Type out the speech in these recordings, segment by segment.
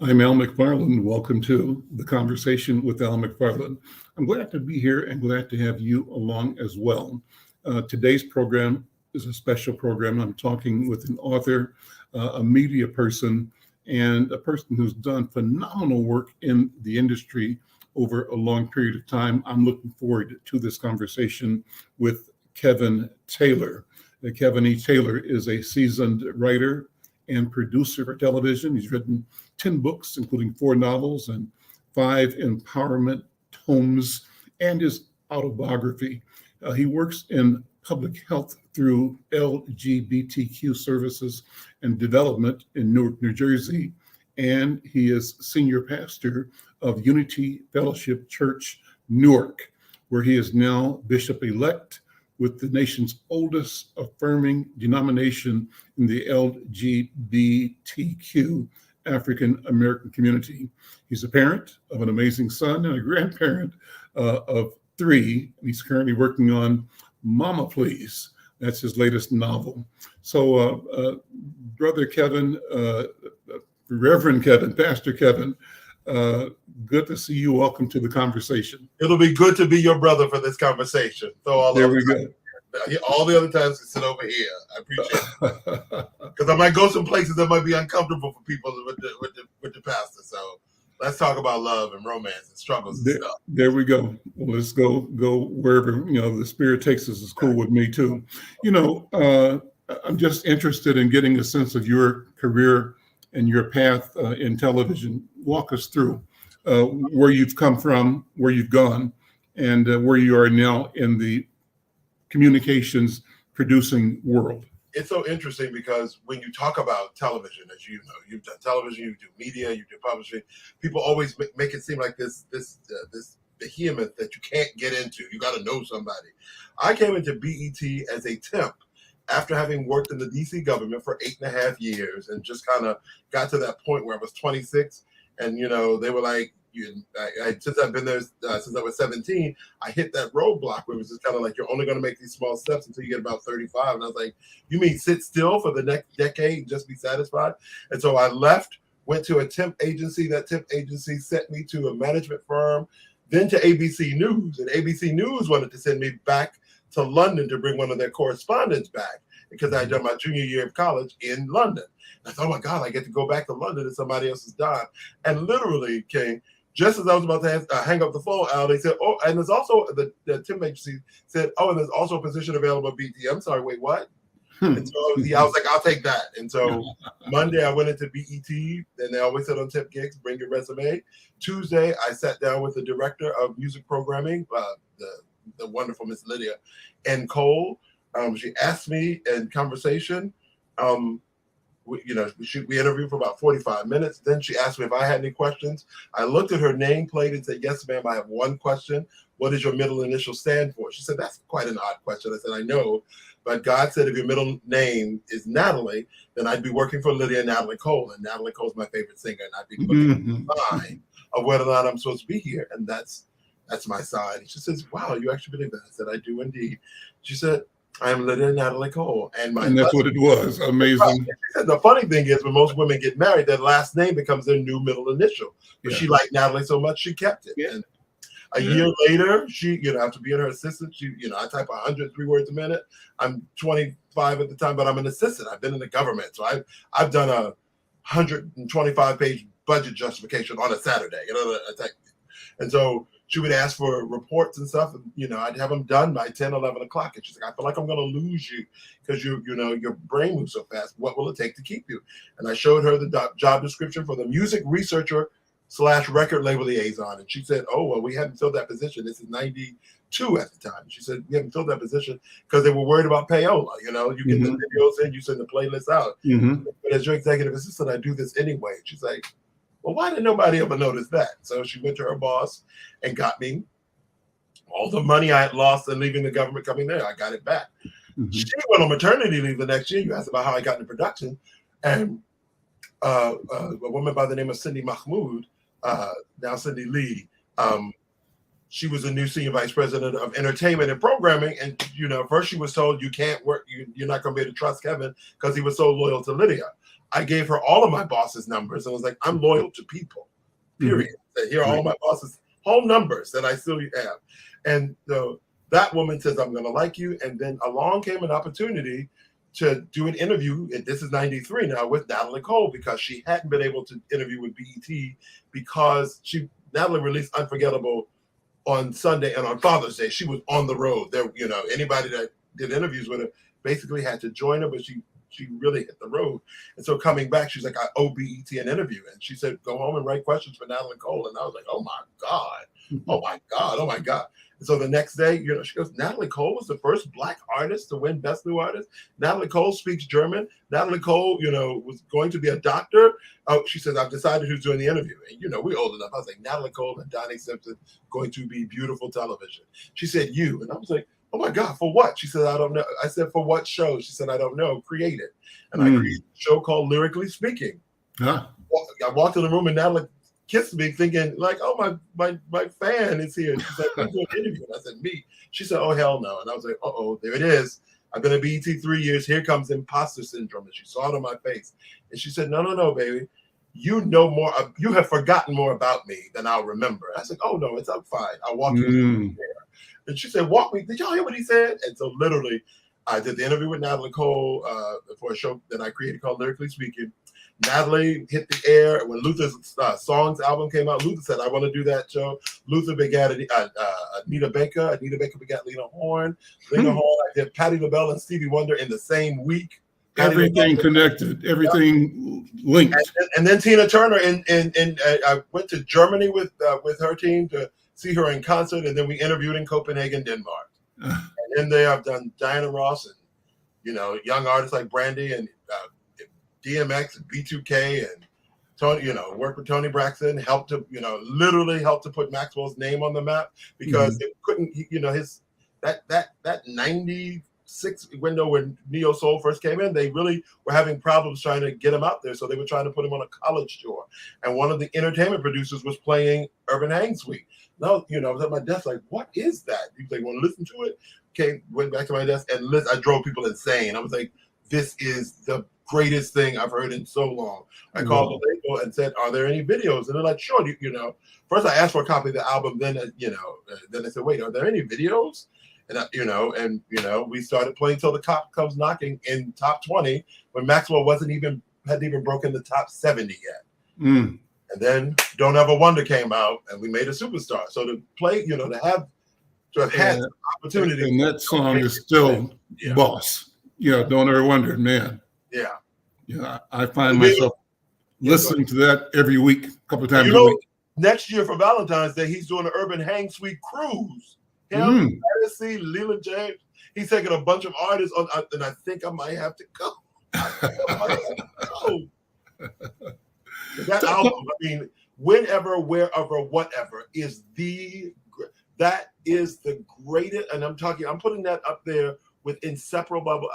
I'm Al McFarlane. Welcome to the conversation with Al McFarlane. I'm glad to be here and glad to have you along as well. Today's program is a special program. I'm talking with an author, a media person, and a person who's done phenomenal work in the industry over a long period of time. I'm looking forward to this conversation with Kevin Taylor. Kevin E. Taylor is a seasoned writer and producer for television. He's written 10 books, including 4 novels and 5 empowerment tomes, and his autobiography. He works in public health through LGBTQ services and development in Newark, New Jersey, and he is senior pastor of Unity Fellowship Church, Newark, where he is now bishop-elect with the nation's oldest affirming denomination in the LGBTQ African American community. He's a parent of an amazing son and a grandparent of 3. And he's currently working on Mama Please. That's his latest novel. So, Brother Kevin, Reverend Kevin, Pastor Kevin, good to see you. Welcome to the conversation. It'll be good to be your brother for this conversation. So there we go. All the other times to sit over here. I appreciate it. Because I might go some places that might be uncomfortable for people with the pastor. So let's talk about love and romance and struggles and stuff. There we go. Well, let's go wherever the Spirit takes us. Is cool with me too. I'm just interested in getting a sense of your career and your path in television. Walk us through where you've come from, where you've gone, and where you are now in the communications producing world. It's so interesting because when you talk about television, as you know, you've done television, you do media, you do publishing. People always make it seem like this behemoth that you can't get into. You got to know somebody. I came into BET as a temp after having worked in the DC government for 8.5 years, and just kind of got to that point where I was 26, and they were like, since I've been there since I was 17, I hit that roadblock where it was just kind of like, you're only going to make these small steps until you get about 35. And I was like, you mean sit still for the next decade and just be satisfied? And so I left, went to a temp agency. That temp agency sent me to a management firm, then to ABC News. And ABC News wanted to send me back to London to bring one of their correspondents back, because I had done my junior year of college in London. And I thought, oh my God, I get to go back to London and somebody else is dying. And literally, King, just as I was about to hang up the phone, Al, they said, oh, and there's also, the temp agency said, oh, and there's also a position available at BT. I'm sorry, wait, what? And so I was like, I'll take that. And so Monday I went into BET, and they always said on temp gigs, bring your resume. Tuesday, I sat down with the director of music programming, the wonderful Miss Lydia and Cole. She asked me in conversation, we interviewed for about 45 minutes. Then she asked me if I had any questions. I looked at her nameplate and said, yes, ma'am, I have one question. What does your middle initial stand for? She said, that's quite an odd question. I said, I know, but God said if your middle name is Natalie, then I'd be working for Lydia and Natalie Cole. And Natalie Cole's my favorite singer. And I'd be looking at the sign of whether or not I'm supposed to be here. And that's my sign. And she says, wow, you actually believe that? I said, I do indeed. She said, I am Lydia Natalie Cole. And that's what it was. Amazing. The funny thing is, when most women get married, their last name becomes their new middle initial. But she liked Natalie so much, she kept it. Yeah. And a year later, she, after being her assistant, I type 103 words a minute. I'm 25 at the time, but I'm an assistant. I've been in the government. So I've done a 125-page budget justification on a Saturday, and so she would ask for reports and stuff, and I'd have them done by 10, 11 o'clock. And she's like, I feel like I'm going to lose you because your brain moves so fast. What will it take to keep you? And I showed her the job description for the music researcher / record label liaison. And she said, oh, well, we haven't filled that position. This is 92 at the time. She said, we haven't filled that position because they were worried about payola. You get the videos in, you send the playlist out. But as your executive assistant, I do this anyway. She's like, well, why did nobody ever notice that? So she went to her boss and got me all the money I had lost in leaving the government coming there. I got it back. She went on maternity leave the next year. You asked about how I got into production. And a woman by the name of Cindy Mahmood, now Cindy Lee, she was a new senior vice president of entertainment and programming. And, first she was told you can't work, you're not going to be able to trust Kevin because he was so loyal to Lydia. I gave her all of my boss's numbers and was like, I'm loyal to people, period. Mm-hmm. Here are all my boss's whole numbers that I still have. And so that woman says, I'm going to like you. And then along came an opportunity to do an interview, and this is 93 now, with Natalie Cole, because she hadn't been able to interview with BET because Natalie released Unforgettable on Sunday, and on Father's Day, she was on the road. There, anybody that did interviews with her basically had to join her, but she really hit the road. And so coming back, she's like, I owe BET an interview. And she said, go home and write questions for Natalie Cole. And I was like, oh my God, oh my God, oh my God. And so the next day, she goes, Natalie Cole was the first Black artist to win Best New Artist. Natalie Cole speaks German. Natalie Cole, was going to be a doctor. Oh, she says, I've decided who's doing the interview. And, we're old enough. I was like, Natalie Cole and Donnie Simpson going to be beautiful television. She said, you. And I was like, oh my God, for what? She said, I don't know. I said, for what show? She said, I don't know. Create it. And I created a show called Lyrically Speaking. Huh? I walked in the room and Natalie kissed me thinking like, oh, my fan is here. She's like, I'm doing an interview. And I said, me. She said, oh, hell no. And I was like, uh-oh, there it is. I've been at BET 3 years. Here comes imposter syndrome. And she saw it on my face. And she said, no, baby. You know more. You have forgotten more about me than I'll remember. I said, oh, no, I'm fine. I'll walk you through there. And she said, walk me. Did y'all hear what he said? And so literally, I did the interview with Natalie Cole for a show that I created called Lyrically Speaking. Natalie hit the air when Luther's Songs album came out. Luther said, I want to do that show. Luther begat Anita Baker. Anita Baker begat Lena Horne. Lena Horne, I did Patti LaBelle and Stevie Wonder in the same week. Everything connected, everything linked. And then Tina Turner, and I went to Germany with her team to see her in concert, and then we interviewed in Copenhagen, Denmark. And then there I've done Diana Ross and, young artists like Brandy and DMX and B2K and Tony, worked with Tony Braxton, literally helped to put Maxwell's name on the map because it couldn't, that 96 window when Neo Soul first came in, they really were having problems trying to get him out there. So they were trying to put him on a college tour. And one of the entertainment producers was playing Urban Hang Suite. Now, I was at my desk like, what is that? He was like, want to listen to it? Okay, went back to my desk and I drove people insane. I was like, this is the greatest thing I've heard in so long. I called the label and said, are there any videos? And they're like, sure. First I asked for a copy of the album. Then, then I said, wait, are there any videos? And, we started playing Till the Cop Comes Knocking in top 20 when Maxwell hadn't even broken the top 70 yet. And then Don't Ever Wonder came out and we made a superstar. So to play, to have had the opportunity. And that song is still boss. Don't Ever Wonder, man. Yeah. I find myself listening to that every week, a couple of times a week. Next year for Valentine's Day, he's doing an Urban Hang Suite cruise. Him, Fantasy, Leland James. He's taking a bunch of artists on, and I think I might have to go. That album, Whenever, Wherever, Whatever is the greatest, and I'm putting that up there with Inseparable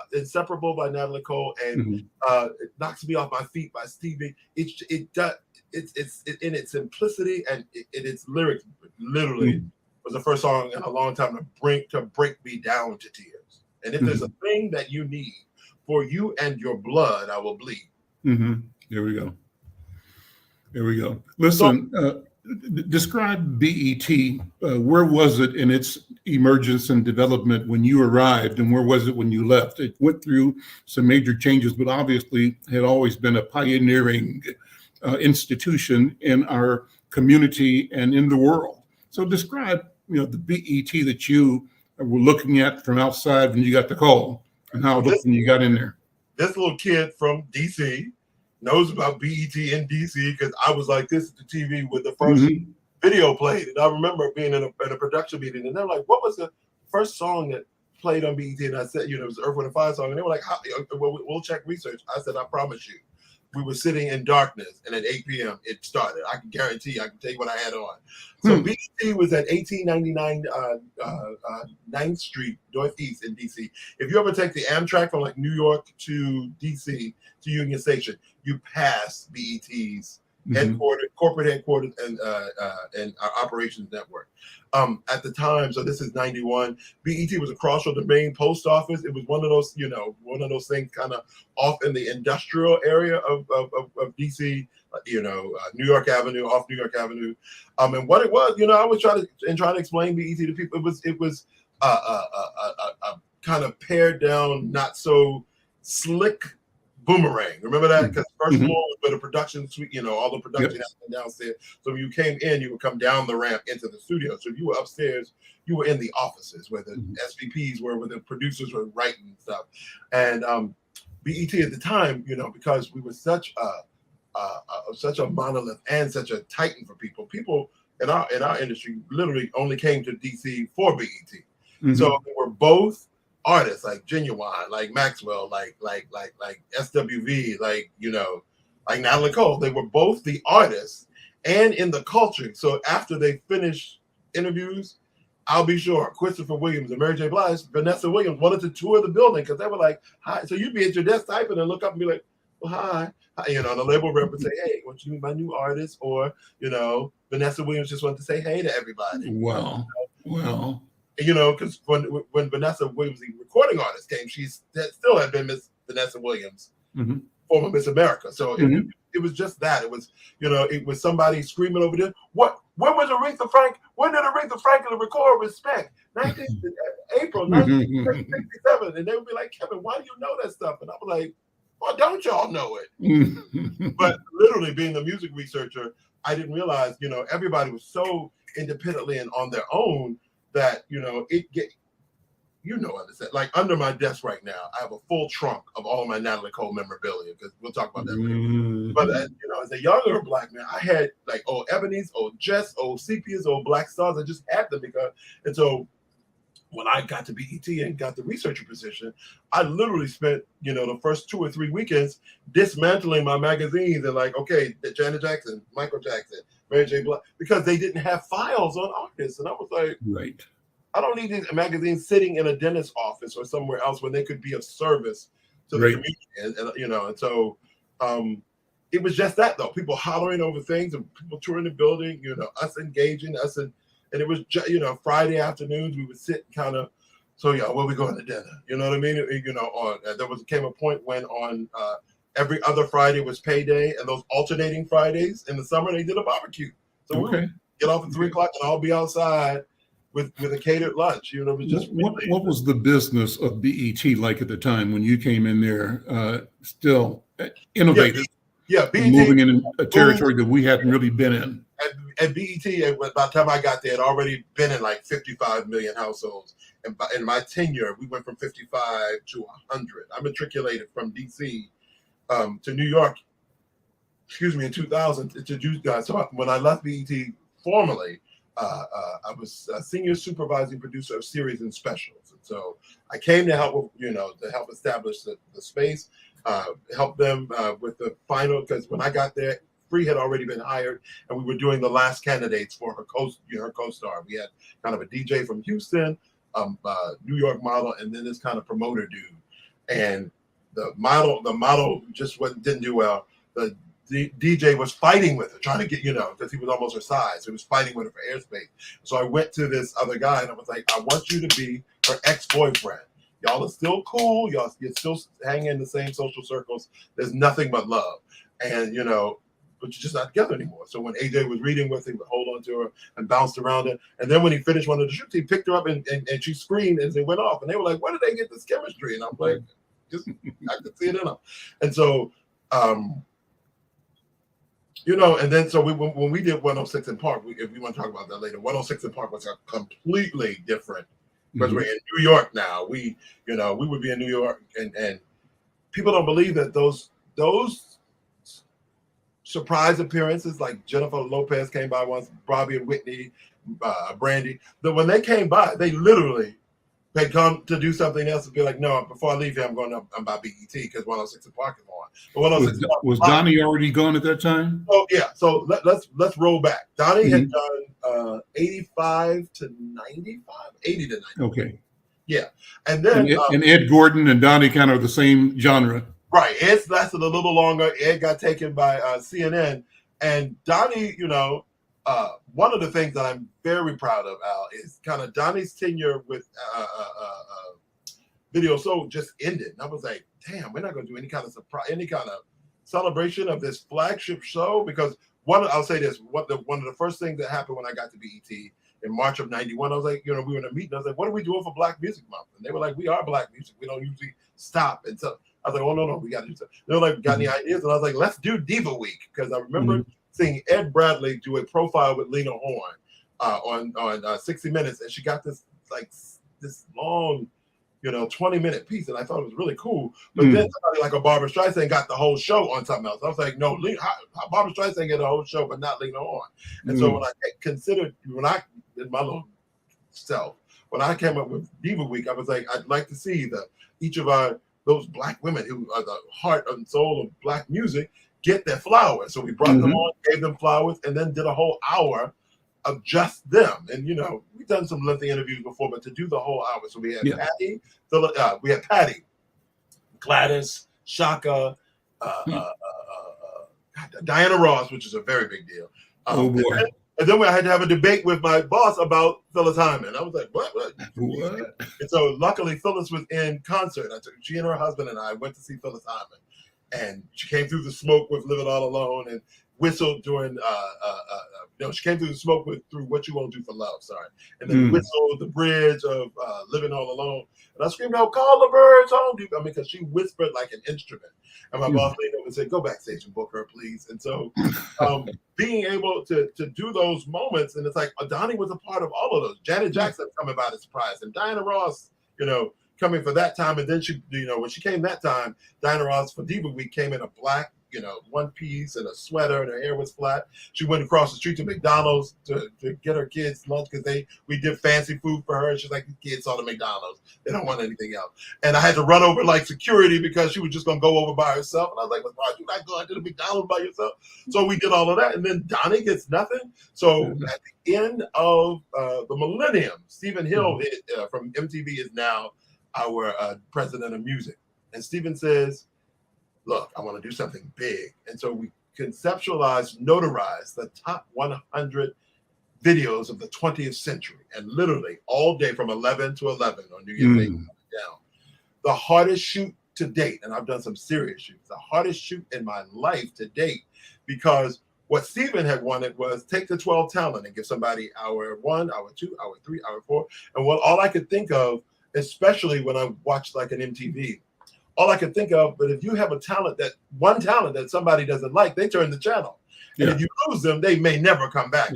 by Natalie Cole and It Knocks Me Off My Feet by Stevie. It's in its simplicity and its lyrics literally was the first song in a long time to break me down to tears. And if there's a thing that you need for you and your blood, I will bleed. Here we go. Listen, describe BET. Where was it in its emergence and development when you arrived, and where was it when you left? It went through some major changes, but obviously had always been a pioneering institution in our community and in the world. So describe, the BET that you were looking at from outside when you got the call, and how it looked when you got in there. This little kid from DC knows about BET in DC because I was like, this is the TV with the first video played. And I remember being in a production meeting, and they're like, what was the first song that played on BET? And I said, it was the Earth, Wind & Fire song. And they were like, we'll check research. I said, I promise you. We were sitting in darkness, and at 8 p.m. it started. I can guarantee, I can tell you what I had on. So BET was at 1899 9th Street Northeast in DC. If you ever take the Amtrak from like New York to DC to Union Station, you pass BET's Mhm. corporate headquarters, and our operations network. At the time, so this is 91. BET was across from the main post office. It was one of those, one of those things kind of off in the industrial area of DC, New York Avenue, off New York Avenue. And what it was, I was trying to explain BET to people. It was a kind of pared down, not so slick boomerang. Remember that? Because first floor was where the production suite, all the production happened downstairs. So when you came in, you would come down the ramp into the studio. So if you were upstairs, you were in the offices where the SVPs were, where the producers were writing stuff. And BET at the time, because we were such a monolith and such a titan for people. People in our industry literally only came to DC for BET. So we were both artists like Genuine, like Maxwell, like SWV, like Natalie Cole. They were both the artists and in the culture. So after they finished interviews, I'll be sure Christopher Williams and Mary J. Blige, Vanessa Williams wanted to tour the building because they were like, hi. So you'd be at your desk typing and look up and be like, well, hi. And the label rep would say, hey, want you to meet my new artist? Or, Vanessa Williams just wanted to say hey to everybody. Wow. Wow. Because when Vanessa Williams, the recording artist, came, she still had been Miss Vanessa Williams, former Miss America. So it was just that. It was, it was somebody screaming over there. When was Aretha Frank? When did Aretha Franklin record Respect? April 1967. And they would be like, Kevin, why do you know that stuff? And I was like, well, don't y'all know it? But literally being a music researcher, I didn't realize, everybody was so independently and on their own that understand. Like under my desk right now, I have a full trunk of all of my Natalie Cole memorabilia because we'll talk about that later. But as a younger Black man, I had like old Ebony's, old Jess, old Sepias, old Black Stars. I just had them and so when I got to BET and got the researcher position, I literally spent the first 2 or 3 weekends dismantling my magazines and like, okay, Janet Jackson, Michael Jackson, Mary J. Blige, because they didn't have files on artists. And I was like, right. I don't need these magazines sitting in a dentist's office or somewhere else when they could be of service to the community. And so it was just that though. People hollering over things and people touring the building, us engaging, and it was Friday afternoons we would sit kind of, so yeah, where we going to dinner? You know what I mean? Came a point when on every other Friday was payday, and those alternating Fridays in the summer they did a barbecue. So we would get off at 3 o'clock and I'll be outside with a catered lunch. It was just what was the business of BET like at the time when you came in there? Still innovative. BET moving in a territory that we hadn't really been in. At BET, by the time I got there, it had already been in like 55 million households. And in my tenure, we went from 55 to 100. I matriculated from DC to New York, in 2000 to do that. So when I left BET formally, I was a senior supervising producer of series and specials. And so I came to help, to help establish the space, help them with the final, because when I got there, Free had already been hired, and we were doing the last candidates for her co-star. We had kind of a DJ from Houston, New York model, and then this kind of promoter dude. And the model just didn't do well. The DJ was fighting with her, trying to get, because he was almost her size. He was fighting with her for airspace. So I went to this other guy and I was like, I want you to be her ex-boyfriend. Y'all are still cool. You're still hanging in the same social circles. There's nothing but love. And, but you're just not together anymore. So when AJ was reading with him, he would hold on to her and bounced around her. And then when he finished one of the shoots, he picked her up and she screamed as they went off. And they were like, where did they get this chemistry? And I'm like, I could see it in them. And so, and then so when we did 106 in Park, if we want to talk about that later, 106 in Park was a completely different, because we're in New York now. We would be in New York, and people don't believe that those surprise appearances, like Jennifer Lopez came by once, Bobby and Whitney, Brandy, that when they came by, they literally had come to do something else and be like, no, before I leave here, I'm by BET because 106 in Park is on. But 106 was Donnie already gone at that time? Oh yeah. So let's roll back. Donnie had done 85 to 95, 80 to 90. Okay. Yeah, and then and Ed Gordon and Donnie kind of the same genre. Right. Ed lasted a little longer. Ed got taken by CNN, And Donnie, one of the things that I'm very proud of, Al, is kind of Donnie's tenure with Video Soul just ended. And I was like, damn, we're not going to do any kind of surprise, any kind of celebration of this flagship show. Because I'll say this, one of the first things that happened when I got to BET in March of 91, I was like, we were in a meeting. I was like, what are we doing for Black Music Month? And they were like, we are Black music. We don't usually stop. And so I was like, oh, no, we got to do something. They were like, got any ideas? And I was like, let's do Diva Week. Because I remember seeing Ed Bradley do a profile with Lena Horne on 60 Minutes. And she got this long, 20-minute piece, and I thought it was really cool. But then somebody like a Barbara Streisand got the whole show on something else. I was like, no, how Barbara Streisand get a whole show, but not Lena Horne. And so when I in my little self, when I came up with Diva Week, I was like, I'd like to see each of those Black women who are the heart and soul of Black music get their flowers. So we brought them on, gave them flowers, and then did a whole hour of just them. And we've done some lengthy interviews before, but to do the whole hour, so we had Patty, Gladys, Shaka, Diana Ross, which is a very big deal. Oh boy! And then I had to have a debate with my boss about Phyllis Hyman. I was like, what? And so luckily Phyllis was in concert. She and her husband and I went to see Phyllis Hyman, and she came through the smoke with "Living All Alone" and whistled during she came through the smoke through "What You Won't Do for Love," and then whistled the bridge of "Living All Alone," and I screamed out, "Call the birds home!" Because she whispered like an instrument, and my boss leaned over and said, "Go backstage and book her, please." And so being able to do those moments, and it's like Donnie was a part of all of those. Janet Jackson coming by the surprise, and Diana Ross, coming for that time, and then she, when she came that time, Diana Ross for Diva Week came in a black, one piece and a sweater, and her hair was flat. She went across the street to McDonald's to get her kids lunch because we did fancy food for her. And she's like, "The kids saw the McDonald's. They don't want anything else." And I had to run over like security because she was just gonna go over by herself. And I was like, "What's wrong? You're not going to the McDonald's by yourself." So we did all of that, and then Donnie gets nothing. So at the end of the millennium, Stephen Hill from MTV is now our president of music, and Stephen says, "Look, I want to do something big." And so we notarized the top 100 videos of the 20th century, and literally all day from 11 to 11 on New Year's Day down. The hardest shoot to date, and I've done some serious shoots, the hardest shoot in my life to date, because what Stephen had wanted was take the 12 talent and give somebody hour 1, hour 2, hour 3, hour 4. And all I could think of, especially when I watched like an MTV, all I could think of, but if you have one talent that somebody doesn't like, they turn the channel. And if you lose them, they may never come back.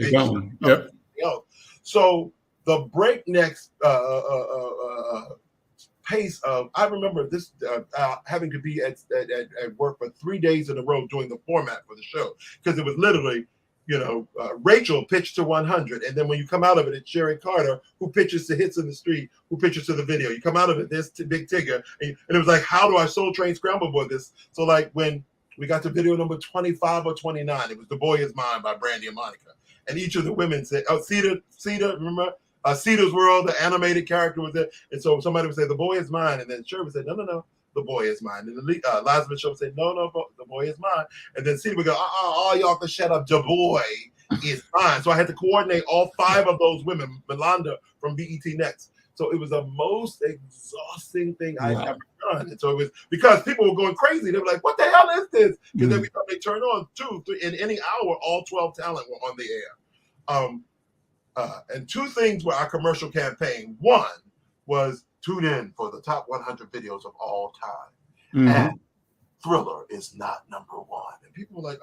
So the breakneck pace of, I remember this having to be at work for 3 days in a row doing the format for the show, because it was literally, Rachel pitched to 100, and then when you come out of it, it's Sherry Carter who pitches to Hits in the Street, who pitches to the video. You come out of it, there's Big Tigger, and it was like, how do I Soul Train Scramble Board this? So like when we got to video number 25 or 29, it was "The Boy Is Mine" by Brandy and Monica, and each of the women said, Cedar, remember? Cedar's World, the animated character was there, and so somebody would say, "The boy is mine," and then Sherry would say, "No, the boy is mine." And Lazarus Show would say, "No, the boy is mine." And then Cedar would go, all y'all can shut up, the boy is mine. So I had to coordinate all 5 of those women, Melanda from BET Next. So it was the most exhausting thing I've ever done. And so it was because people were going crazy. They were like, "What the hell is this?" Because every time they turned on 2, 3, in any hour, all 12 talent were on the air. And 2 things were our commercial campaign. One was tune in for the top 100 videos of all time. And Thriller is not number 1. And people were like,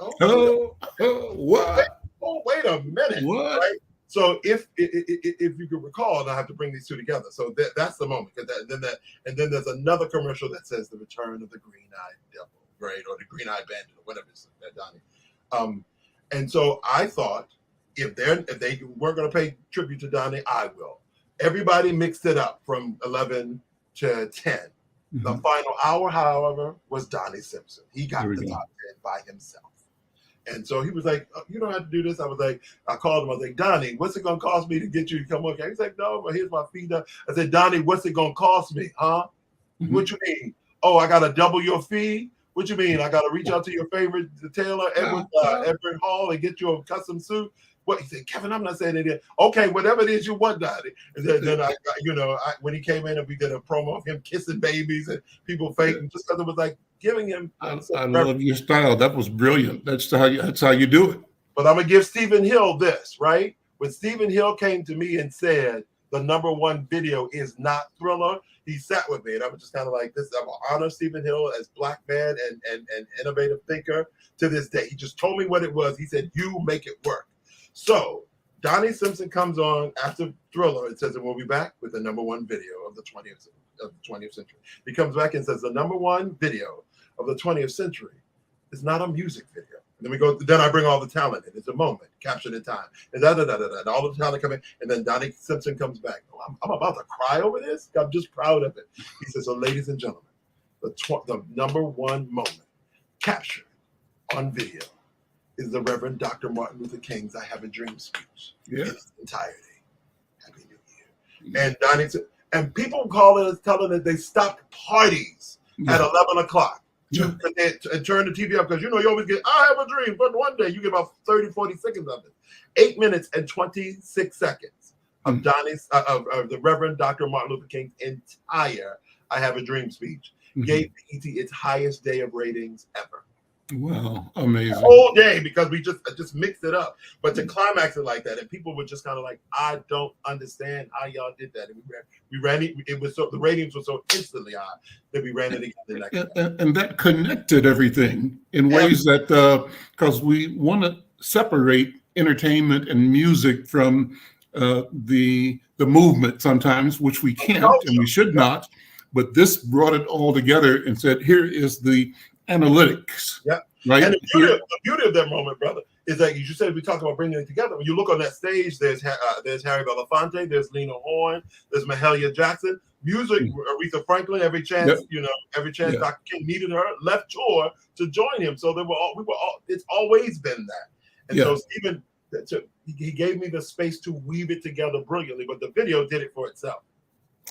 what? Wait a minute. What? Right? So if you could recall, and I have to bring these 2 together. So that's the moment. And then there's another commercial that says "The Return of the Green-Eyed Devil," right? Or the Green-Eyed Bandit, or whatever it's Donnie. And so I thought, if they weren't going to pay tribute to Donnie, I will. Everybody mixed it up from 11 to 10. The final hour, however, was Donnie Simpson. He got the top 10 by himself. And so he was like, "You don't have to do this." I called him. I was like, "Donnie, what's it going to cost me to get you to come on?" He's like, "No, but here's my fee." I said, "Donnie, what's it going to cost me? Huh? What you mean? Oh, I got to double your fee? What you mean? I got to reach out to your favorite tailor, Edward Hall, and get you a custom suit? What he said, Kevin, I'm not saying it. Okay, whatever it is you want, Daddy. And then I when he came in and we did a promo of him kissing babies and people fainting, just because it was like giving him. I love your style. That was brilliant. That's how you do it. But I'm gonna give Stephen Hill this, right? When Stephen Hill came to me and said the #1 video is not Thriller, he sat with me, and I was just kind of like, "This, I will honor Stephen Hill as Black man and innovative thinker to this day." He just told me what it was. He said, "You make it work." So Donnie Simpson comes on after Thriller and says, "We'll be back with the #1 video of the 20th century." He comes back and says, "The #1 video of the 20th century is not a music video." And then we go. Then I bring all the talent in. It's a moment captured in time, and all the talent come in. And then Donnie Simpson comes back. Oh, I'm about to cry over this. I'm just proud of it. He says, "So, ladies and gentlemen, the #1 moment captured on video is the Reverend Dr. Martin Luther King's 'I Have a Dream' speech in its entirety. Happy New Year." And Donnie and people calling us, telling us they stopped parties at 11 o'clock. And turn the TV up because you always get "I have a dream," but one day you get about 30-40 seconds of it. 8 minutes and 26 seconds of Donnie's of the Reverend Dr. Martin Luther King's entire "I Have a Dream" speech gave BET its highest day of ratings ever. Wow, amazing! The whole day, because we just mixed it up, but to climax it like that, and people were just kind of like, "I don't understand how y'all did that." And we ran it. It was so the ratings were so instantly high that we ran it again the next day. And that connected everything in ways that because we want to separate entertainment and music from the movement sometimes, which we can't and we should not. But this brought it all together and said, "Here is the analytics." Yeah. Right. And the beauty of that moment, brother, is that you said we talked about bringing it together. When you look on that stage, there's Harry Belafonte, there's Lena Horne, there's Mahalia Jackson, music, Aretha Franklin. Every chance, Dr. King needed her, left tour to join him. So we were all. It's always been that. And so Stephen, he gave me the space to weave it together brilliantly. But the video did it for itself.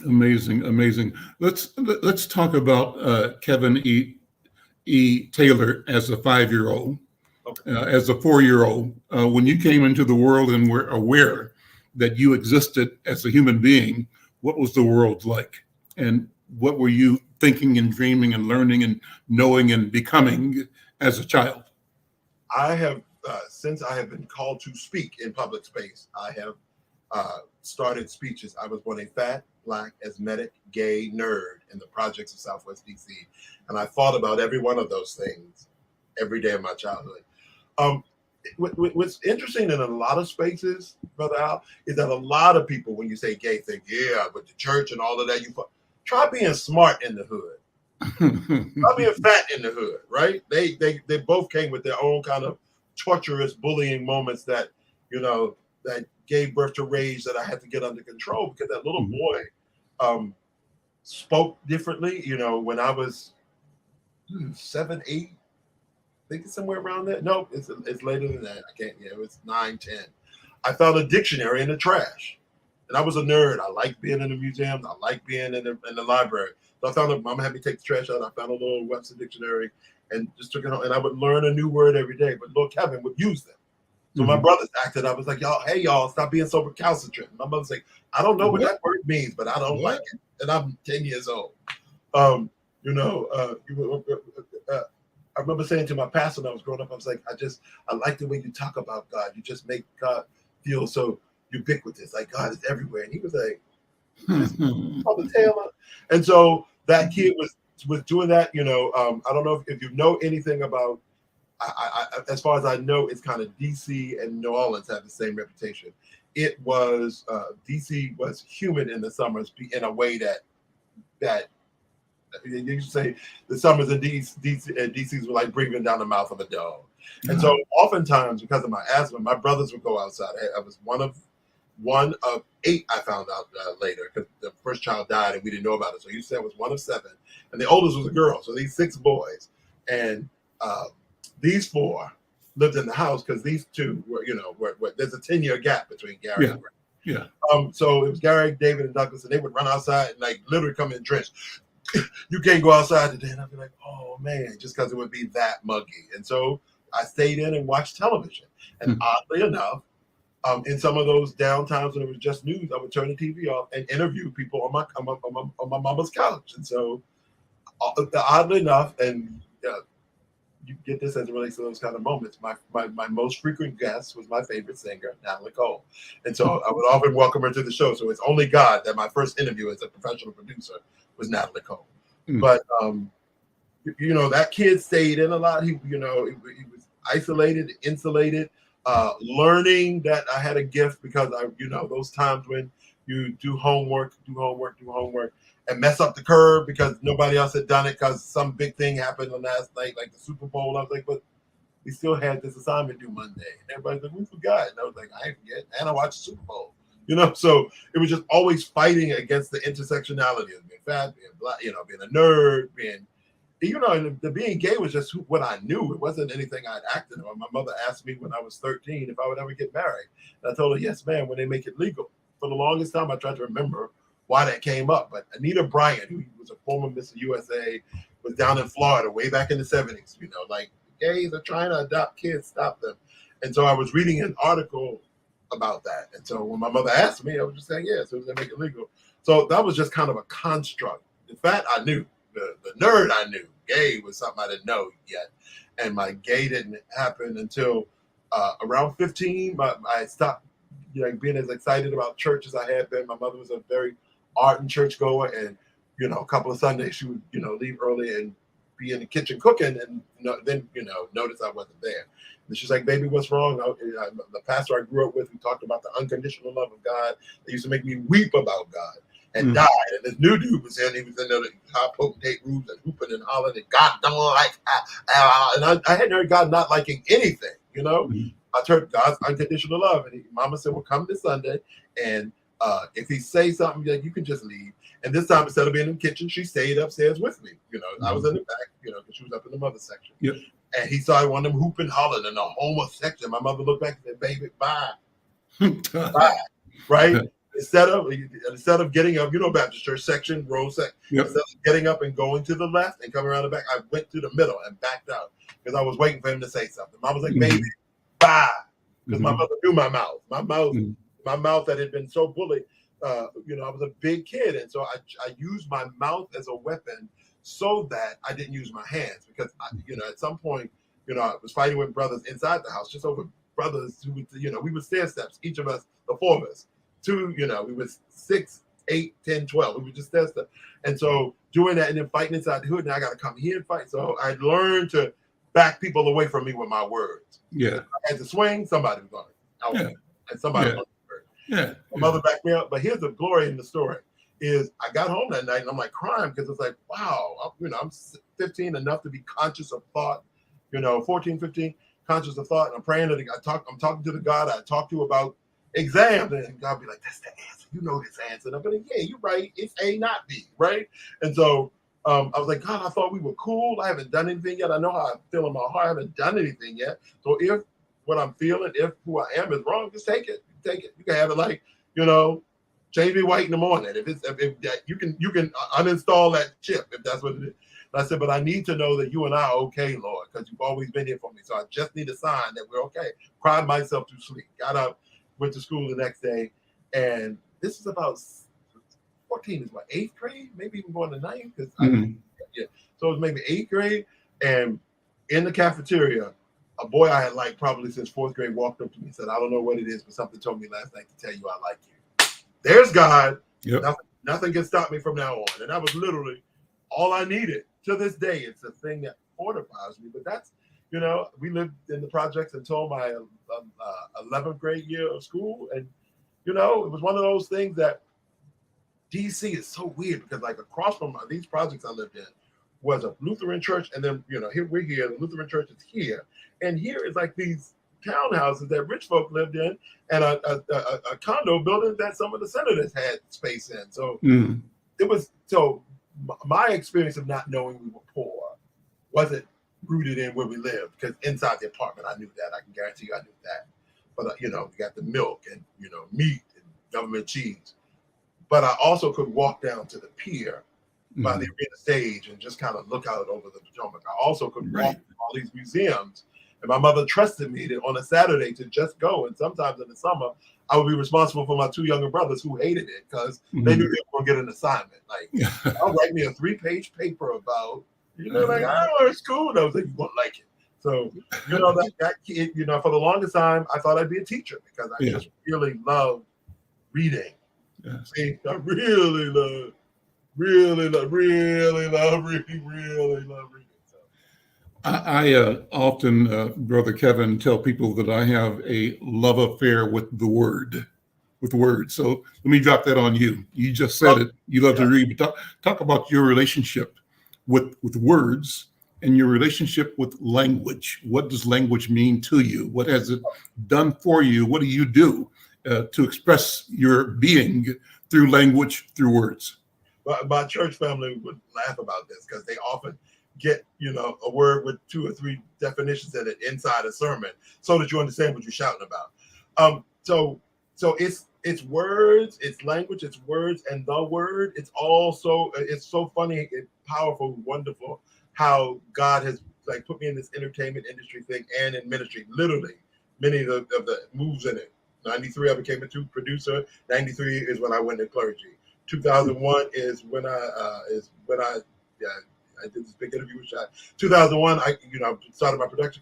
Amazing. Let's talk about Kevin E. Taylor as a 5-year-old, as a 4-year-old. When you came into the world and were aware that you existed as a human being, what was the world like? And what were you thinking and dreaming and learning and knowing and becoming as a child? I have, since I have been called to speak in public space, I have started speeches. I was born a fat, Black, asthmatic, gay nerd in the projects of Southwest DC. And I thought about every one of those things every day of my childhood. What's interesting in a lot of spaces, Brother Al, is that a lot of people, when you say gay, think, yeah, but the church and all of that, try being smart in the hood. Try being fat in the hood, right? They both came with their own kind of torturous bullying moments that, that gave birth to rage that I had to get under control, because that little boy spoke differently. When I was 7, 8, I think it's somewhere around there. No, it's later than that. I can't. Yeah, it was 9, 10. I found a dictionary in the trash, and I was a nerd. I liked being in the museums. I liked being in the library. So I found Mama had me take the trash out. I found a little Webster dictionary and just took it home. And I would learn a new word every day. But Lord Kevin would use them. So my brothers acted. I was like, y'all, stop being so recalcitrant. My mother's like, I don't know what that word means, but I don't like it. And I'm 10 years old. I remember saying to my pastor when I was growing up, I was like, I like the way you talk about God. You just make God feel so ubiquitous, like God is everywhere. And he was like, on the tail. And so that kid was doing that. I don't know if you know anything about. I as far as I know, it's kind of DC and New Orleans have the same reputation. It was DC was humid in the summers in a way that you used to say the summers in DC's were like breathing down the mouth of a dog. And so oftentimes, because of my asthma, my brothers would go outside. I was one of 8. I found out later, because the first child died and we didn't know about it. So you said I was one of 7, and the oldest was a girl. So these 6 boys, and these 4 lived in the house because these 2 were, there's a 10-year gap between Gary and Ray. Yeah. So it was Gary, David, and Douglas, and they would run outside and like literally come in drenched. you can't go outside today. And I'd be like, oh man, just because it would be that muggy. And so I stayed in and watched television. And oddly enough, in some of those downtimes when it was just news, I would turn the TV off and interview people on my mama's couch. And so, oddly enough, and you get this as it relates to those kind of moments. My most frequent guest was my favorite singer, Natalie Cole. And so I would often welcome her to the show. So it's only God that my first interview as a professional producer was Natalie Cole. But, that kid stayed in a lot. He was isolated, insulated, learning that I had a gift because those times when you do homework, and mess up the curve because nobody else had done it because some big thing happened on last night, like the Super Bowl. I was like, but we still had this assignment due Monday. And everybody's like, we forgot. And I was like, I ain't forget. And I watched the Super Bowl. So it was just always fighting against the intersectionality of being fat, being black, being a nerd, being, and the being gay was just what I knew. It wasn't anything I'd acted on. My mother asked me when I was 13 if I would ever get married. And I told her, yes, ma'am, when they make it legal. For the longest time, I tried to remember why that came up. But Anita Bryant, who was a former Miss USA, was down in Florida way back in the 70s. Like gays are trying to adopt kids, stop them. And so I was reading an article about that. And so when my mother asked me, I was just saying, yeah, as soon as they make it legal. So that was just kind of a construct. The fat I knew, the nerd I knew, gay was something I didn't know yet. And my gay didn't happen until around 15. I stopped being as excited about church as I had been. My mother was a very ardent churchgoer, and a couple of Sundays she would leave early and be in the kitchen cooking, and then notice I wasn't there. And she's like, "Baby, what's wrong?" The pastor I grew up with, who talked about the unconditional love of God, that used to make me weep about God, and died. And this new dude was in. He was in there, high potentate rooms and hooping and hollering, and God don't like. And I hadn't heard God not liking anything. I turned God's unconditional love, and Mama said, "Well, come this Sunday, and if he says something, you can just leave." And this time, instead of being in the kitchen, she stayed upstairs with me. I was in the back, because she was up in the mother section. Yep. And he started one of them hooping, hollering in the homo section. My mother looked back and said, "Baby, bye, bye." Right? Instead of getting up, Baptist church section, row section. Yep. Instead of getting up and going to the left and coming around the back, I went to the middle and backed out because I was waiting for him to say something. Mom was like, "Baby, bye," because my mother knew my mouth. My mouth that had been so bullied. I was a big kid, and so I used my mouth as a weapon so that I didn't use my hands because at some point I was fighting with brothers inside the house, just over brothers who would we would stair steps, each of us, the four of us, we were 6, 8, 10, 12. We would just stair step, and so doing that and then fighting inside the hood. Now I got to come here and fight. So I learned to back people away from me with my words. Yeah, if I had to swing, somebody was going to, and somebody was going to. Yeah. My mother backed me up. But here's the glory in the story is I got home that night and I'm like crying because it's like, wow, I'm 15 enough to be conscious of thought, 14, 15, conscious of thought. And I'm praying that I'm talking to the God I talked to about exams. And God be like, that's the answer. You know this answer. And I'm like, yeah, you're right. It's A, not B, right? And so I was like, God, I thought we were cool. I haven't done anything yet. I know how I feel in my heart. I haven't done anything yet. So if what I'm feeling, if who I am is wrong, just take it. Take it. You can have it like, change me white in the morning. If you can uninstall that chip if that's what it is. And I said, but I need to know that you and I are okay, Lord, because you've always been here for me. So I just need a sign that we're okay. Cried myself to sleep. Got up, went to school the next day, and this is about 14 is what, 8th grade, maybe even going to 9th. So it was maybe 8th grade, and in the cafeteria, a boy I had liked probably since 4th grade walked up to me and said, "I don't know what it is, but something told me last night to tell you I like you." There's God. Yep. Nothing can stop me from now on. And that was literally all I needed. To this day, it's a thing that fortifies me. But that's, we lived in the projects until my 11th grade year of school. And, it was one of those things that DC is so weird because like across from these projects I lived in was a Lutheran church. And then, here we're here, the Lutheran church is here. And here is like these townhouses that rich folk lived in and a condo building that some of the senators had space in. So it was, my experience of not knowing we were poor wasn't rooted in where we lived because inside the apartment, I knew that. I can guarantee you I knew that. But, we got the milk and, meat and government cheese. But I also could walk down to the pier by the arena stage and just kind of look out over the Potomac. I also could walk to all these museums, and my mother trusted me on a Saturday to just go. And sometimes in the summer, I would be responsible for my two younger brothers who hated it because they knew they were going to get an assignment. Like, I'll write me a 3-page paper about, like, I don't know, it's cool. And I was like, you won't like it. So, for the longest time, I thought I'd be a teacher because I just really love reading. See, I really love reading. So. I often, Brother Kevin, tell people that I have a love affair with the word, with words. So let me drop that on you. You just said it. You love to read. But talk about your relationship with words and your relationship with language. What does language mean to you? What has it done for you? What do you do to express your being through language, through words? My church family would laugh about this because they often get, a word with 2 or 3 definitions in it inside a sermon so that you understand what you're shouting about. So it's words, it's language, it's words, and the word. It's so funny, it's powerful, wonderful how God has put me in this entertainment industry thing and in ministry. Literally, many of the moves in it. 93, I became a producer. 93 is when I went to clergy. 2001 is when I did this big interview with Shaq. 2001, I started my production.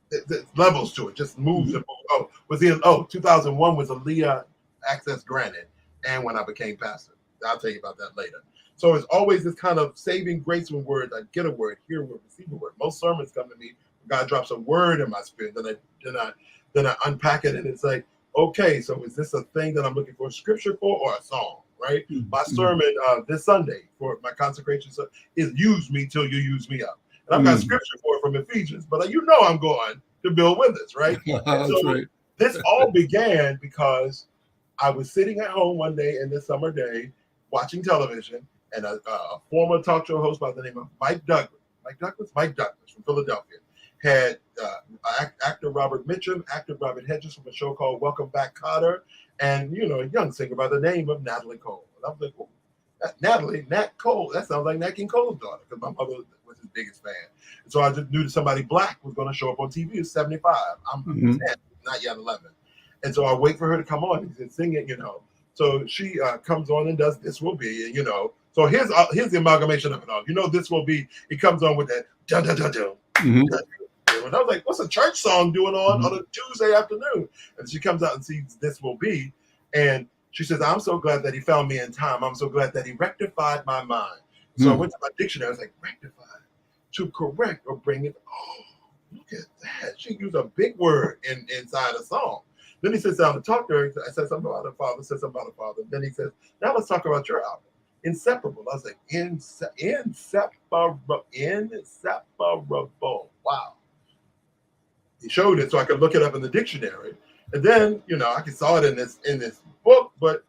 The levels to it, just moves. 2001 was Aaliyah access granted, and when I became pastor. I'll tell you about that later. So it's always this kind of saving grace with words. I get a word, hear a word, receive a word. Most sermons come to me, God drops a word in my spirit, then I unpack it, and it's like, okay, so is this a thing that I'm looking for scripture for or a song, right? My sermon this Sunday for my consecration is use me till you use me up. And I've got scripture for it from Ephesians, but I'm going to build with this, right? This all began because I was sitting at home one day in this summer day watching television, and a former talk show host by the name of Mike Douglas from Philadelphia, had actor Robert Mitchum, actor Robert Hedges from a show called Welcome Back, Kotter, and a young singer by the name of Natalie Cole. And I was like, oh, Nat Cole, that sounds like Nat King Cole's daughter, because my mother was his biggest fan. And so I just knew that somebody black was going to show up on TV at 75. I'm 10, not yet 11. And so I wait for her to come on and sing it, So she comes on and does This Will Be, So here's the amalgamation of it all. This will be, it comes on with that dun dun dun dun. And I was like, what's a church song doing on a Tuesday afternoon? And she comes out and sees This Will Be. And she says, I'm so glad that he found me in time. I'm so glad that he rectified my mind. So I went to my dictionary. I was like, rectified, to correct or bring it. Oh, look at that. She used a big word inside a song. Then he sits down to talk to her. I said something about her father, said something about her father. Then he says, now let's talk about your album. Inseparable. I was like, inseparable. Wow. He showed it so I could look it up in the dictionary. And then, I saw it in this book, but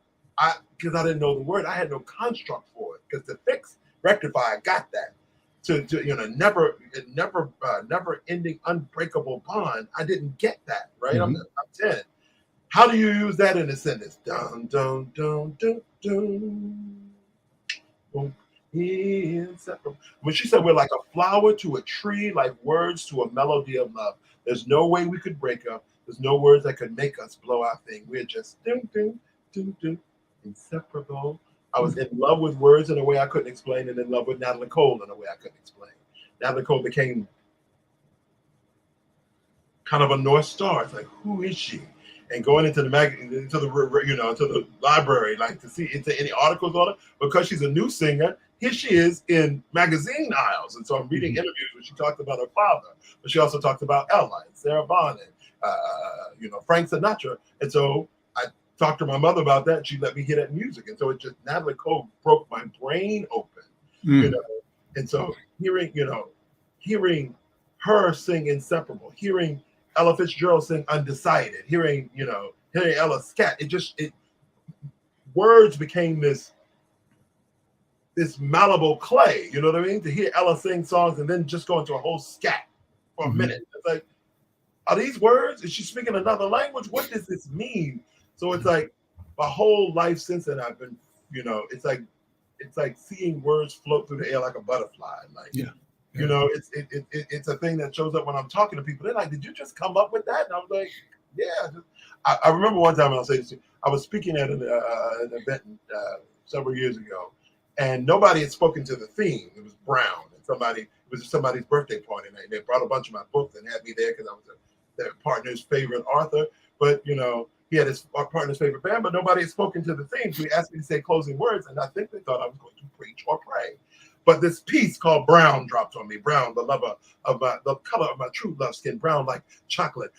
because I didn't know the word, I had no construct for it. Because to fix, rectify, I got that. To never ending unbreakable bond, I didn't get that, right? I'm 10. How do you use that in a sentence? Dun, dun, dun, dun, dun. Inseparable. When she said we're like a flower to a tree, like words to a melody of love. There's no way we could break up. There's no words that could make us blow our thing. We're just inseparable. I was in love with words in a way I couldn't explain, and in love with Natalie Cole in a way I couldn't explain. Natalie Cole became kind of a North Star. It's like, who is she? And going into the to the library, like to see into any articles on her, because she's a new singer. Here she is in magazine aisles, and so I'm reading interviews where she talked about her father, but she also talked about Ella and Sarah Vaughan and Frank Sinatra. And so I talked to my mother about that. And she let me hear that music, and so it just Natalie Cole broke my brain open, And so hearing her sing Inseparable, hearing Ella Fitzgerald sing Undecided, hearing Ella scat, words became this malleable clay, you know what I mean? To hear Ella sing songs and then just go into a whole scat for a minute. It's like, are these words? Is she speaking another language? What does this mean? So it's like my whole life since then I've been, it's like it's like seeing words float through the air like a butterfly. Like, Yeah. you know, it's a thing that shows up when I'm talking to people. They're like, "Did you just come up with that?" And I was like, "Yeah." I remember one time, and I'll say this to you, I was speaking at an event several years ago, and nobody had spoken to the theme. It was Brown, and it was somebody's birthday party, and they brought a bunch of my books and had me there because I was their partner's favorite author. But you know, he had his partner's favorite band, but nobody had spoken to the theme. So he asked me to say closing words, and I think they thought I was going to preach or pray. But this piece called Brown dropped on me. Brown, the color of my true love skin, brown like chocolate,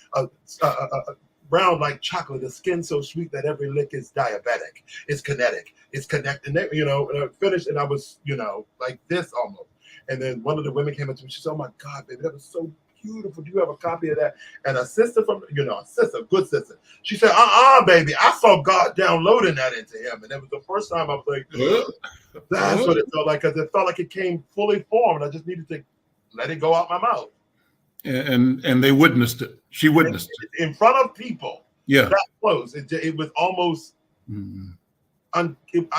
brown like chocolate, a skin so sweet that every lick is diabetic. It's kinetic. It's connected. You know, and I finished, and I was, you know, like this almost. And then one of the women came up to me. She said, "Oh my God, baby, that was so beautiful. Do you have a copy of that?" And a sister from, you know, a good sister. She said, baby, I saw God downloading that into him. And it was the first time I was like, that's what it felt like, because it felt like it came fully formed. I just needed to let it go out my mouth. And they witnessed it. She witnessed it in front of people. Yeah. That close. It was almost, I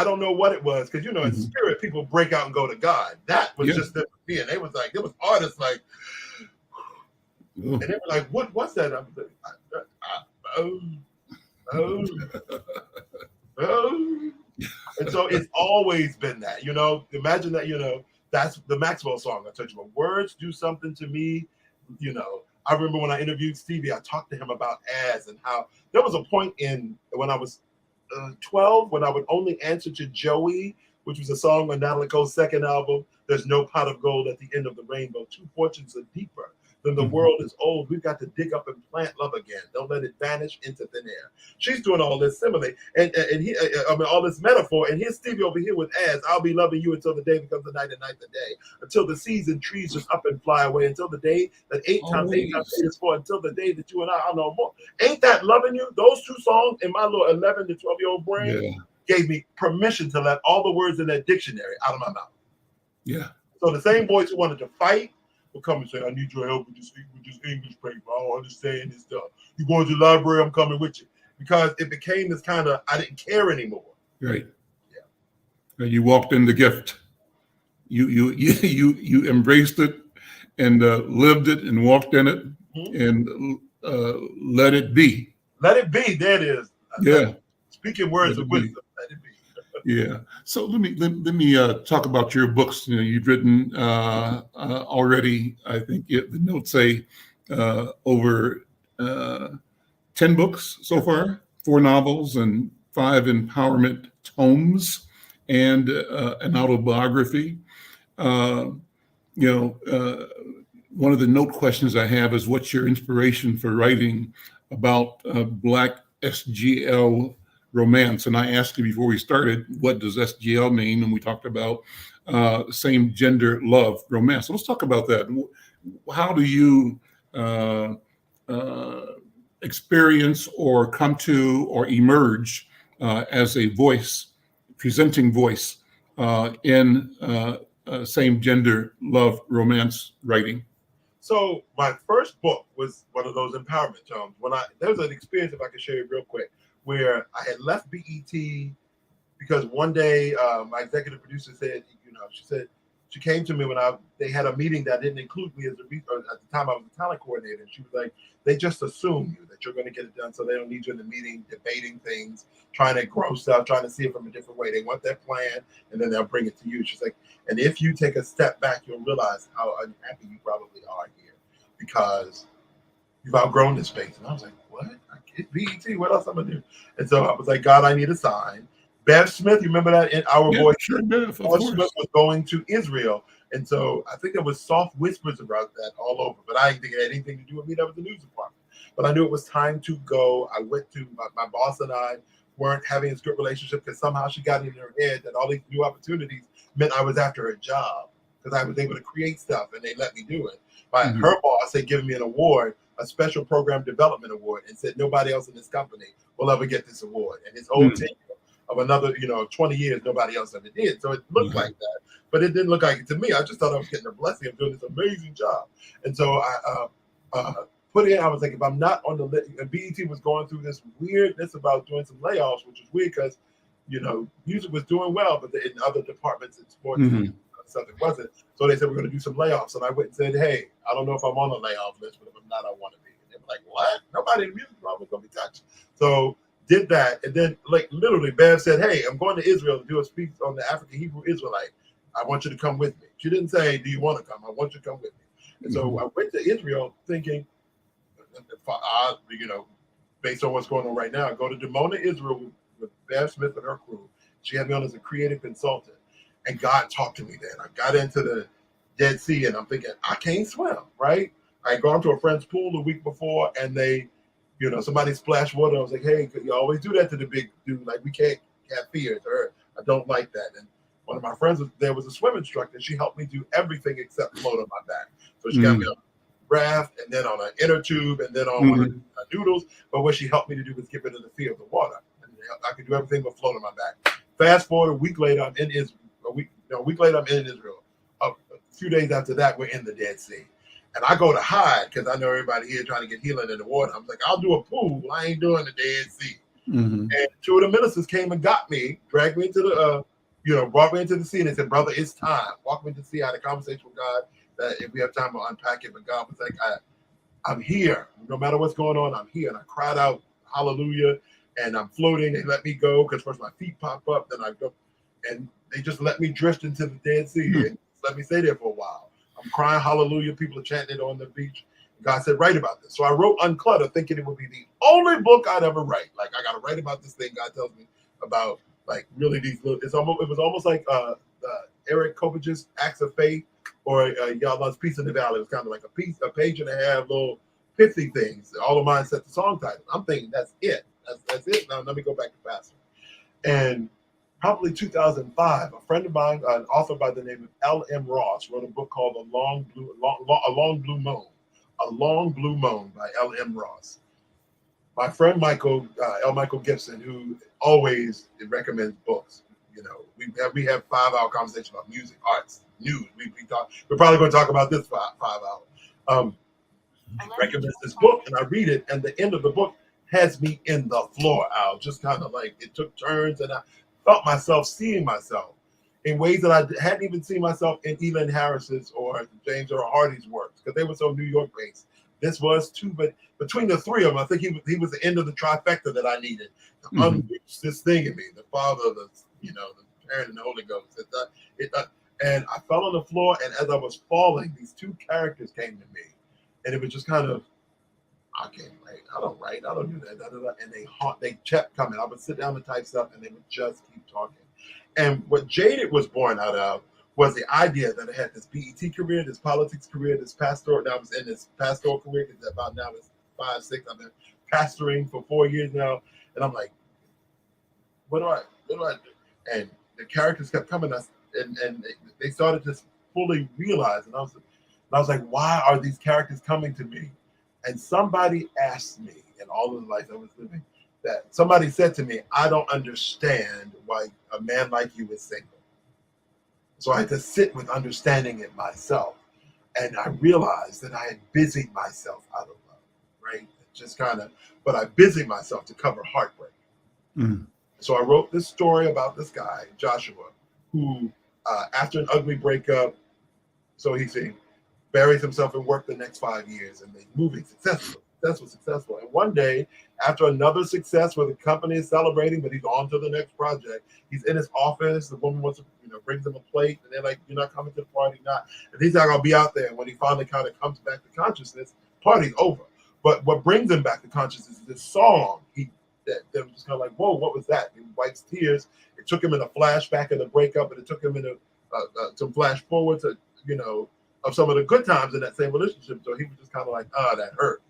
don't know what it was, because, you know, in spirit, people break out and go to God. That was just them for me. And they was like, there was artists like, and they were like, what's that? I was like, And so it's always been that, you know, imagine that, you know, that's the Maxwell song I told you about. Words do something to me, you know. I remember when I interviewed Stevie, I talked to him about as and how there was a point when I was 12, when I would only answer to Joey, which was a song on Natalie Cole's second album. There's no pot of gold at the end of the rainbow. Two fortunes are deeper than the world is old. We've got to dig up and plant love again. Don't let it vanish into thin air. She's doing all this simile and he, all this metaphor. And here's Stevie over here with as I'll be loving you until the day becomes the night and night the day. Until the season trees just up and fly away. Until the day that 8 times 8 is 4. Until the day that you and I know more. Ain't that loving you? Those two songs in my little 11 to 12-year-old brain gave me permission to let all the words in that dictionary out of my mouth. Yeah. So the same boys who wanted to fight will come and say, "I need your help with this English paper. I don't understand this stuff. You going to the library? I'm coming with you." Because it became this kind of, I didn't care anymore. Right. Yeah. You walked in the gift. You embraced it and lived it and walked in it and let it be. Let it be. There it is. Yeah. Speaking words of wisdom. Let it be. Yeah. So let me talk about your books. You know, you've written already. I think the notes say over 10 books so far, 4 novels and 5 empowerment tomes, and an autobiography. One of the note questions I have is, what's your inspiration for writing about Black SGL romance? And I asked you before we started, what does SGL mean? And we talked about same gender love romance. So let's talk about that. How do you experience or come to or emerge as a voice, presenting voice in same gender love romance writing? So my first book was one of those empowerment tomes. There was an experience, if I could share it real quick, where I had left BET because one day my executive producer said, she came to me when they had a meeting that didn't include me as at the time I was a talent coordinator. And she was like, "They just assume that you're going to get it done, so they don't need you in the meeting debating things, trying to grow stuff, trying to see it from a different way. They want their plan, and then they'll bring it to you." She's like, "And if you take a step back, you'll realize how unhappy you probably are here because you've outgrown this space." And I was like, "What? I get BET. What else I'm gonna do?" And so I was like, "God, I need a sign." Bev Smith, you remember that in Our Voice? Sure, Bev, Bev Smith was going to Israel. And so I think there was soft whispers about that all over. But I didn't think it had anything to do with me. That was the news department. But I knew it was time to go. I went to my boss, and I weren't having a good relationship because somehow she got in her head that all these new opportunities meant I was after a job because I was able to create stuff and they let me do it. Her boss had given me an award, a special program development award, and said nobody else in this company will ever get this award. And his whole tenure of another, 20 years, nobody else ever did. So it looked like that, but it didn't look like it to me. I just thought I was getting a blessing of doing this amazing job. And so I put in, I was like, if I'm not on the list, and BET was going through this weirdness about doing some layoffs, which was weird because, music was doing well, but in other departments in sports, Mhm. stuff it wasn't. So they said we're going to do some layoffs, and I went and said, "Hey, I don't know if I'm on the layoff list, but if I'm not, I want to be." And they were like, "What? Nobody in the music department is going to be touched." So did that, and then like literally, Bev said, "Hey, I'm going to Israel to do a speech on the African Hebrew Israelite. I want you to come with me." She didn't say, "Do you want to come?" I want you to come with me. And so I went to Israel thinking, based on what's going on right now, I go to Dimona, Israel with Bev Smith and her crew. She had me on as a creative consultant. And God talked to me then. I got into the Dead Sea and I'm thinking, I can't swim, right? I had gone to a friend's pool the week before and somebody splashed water. I was like, hey, you always do that to the big dude. Like, we can't have fears, or I don't like that. And one of my friends there was a swim instructor. She helped me do everything except float on my back. So she got me on a raft and then on an inner tube and then on one of the noodles. But what she helped me to do was get rid of the fear of the water. And I could do everything but float on my back. Fast forward a week later, I'm in Israel. A week later, I'm in Israel. A few days after that, we're in the Dead Sea. And I go to hide because I know everybody here trying to get healing in the water. I'm like, I'll do a pool. I ain't doing the Dead Sea. And two of the ministers came and got me, dragged me into brought me into the sea and they said, brother, it's time. Walked me to the sea. I had a conversation with God that if we have time, we'll unpack it. But God was like, I'm here. No matter what's going on, I'm here. And I cried out, hallelujah. And I'm floating. They let me go because first my feet pop up. Then I go. And they just let me drift into the Dead Sea and let me stay there for a while. I'm crying hallelujah. People are chanting it on the beach. God said, write about this. So I wrote Unclutter thinking it would be the only book I'd ever write. Like, I got to write about this thing God tells me about, like, really these little, it was almost like Eric Kopich's Acts of Faith or Yala's Peace in the Valley. It was kind of like a page and a half, little pithy things. All of mine set the song title. I'm thinking that's it. That's it. Now let me go back to Pastor. And probably 2005, a friend of mine, an author by the name of L.M. Ross, wrote a book called A Long Blue Moon by L.M. Ross. My friend Michael Gibson, who always recommends books. We have 5-hour conversation about music, arts, news. We're probably going to talk about this 5 hours. He recommends this book, and I read it, and the end of the book has me in the floor, Al. Just kind of like it took turns, and I felt myself seeing myself in ways that I hadn't even seen myself in Elin Harris's or James Earl Hardy's works because they were so New York based. This was too, but between the three of them, I think he was the end of the trifecta that I needed to unleash this thing in me, the Father, the Parent, and the Holy Ghost. And I fell on the floor, and as I was falling, these two characters came to me, and it was just kind of, I can't write. I don't write. I don't do that. And they kept coming. I would sit down and type stuff, and they would just keep talking. And what Jaded was born out of was the idea that I had this BET career, this politics career, this pastoral. Now I was in this pastoral career because about now it's 5, 6. I've been pastoring for 4 years now, and I'm like, what do I do? And the characters kept coming, and they started to fully realize. And I was like, why are these characters coming to me? And somebody asked me in all of the life I was living that somebody said to me, I don't understand why a man like you is single. So I had to sit with understanding it myself. And I realized that I had busied myself out of love, right? But I busied myself to cover heartbreak. So I wrote this story about this guy, Joshua, who after an ugly breakup, so he said, buries himself in work the next 5 years and they're moving successful. And one day, after another success where the company is celebrating, but he's on to the next project, he's in his office. The woman wants to, brings him a plate, and they're like, "You're not coming to the party, not." And he's not gonna be out there. And when he finally kind of comes back to consciousness, party's over. But what brings him back to consciousness is this song. That was just kind of like, "Whoa, what was that?" He wipes tears. It took him in a flashback of the breakup, and it took him in some flash forward to, of some of the good times in that same relationship. So he was just kind of like, that hurt.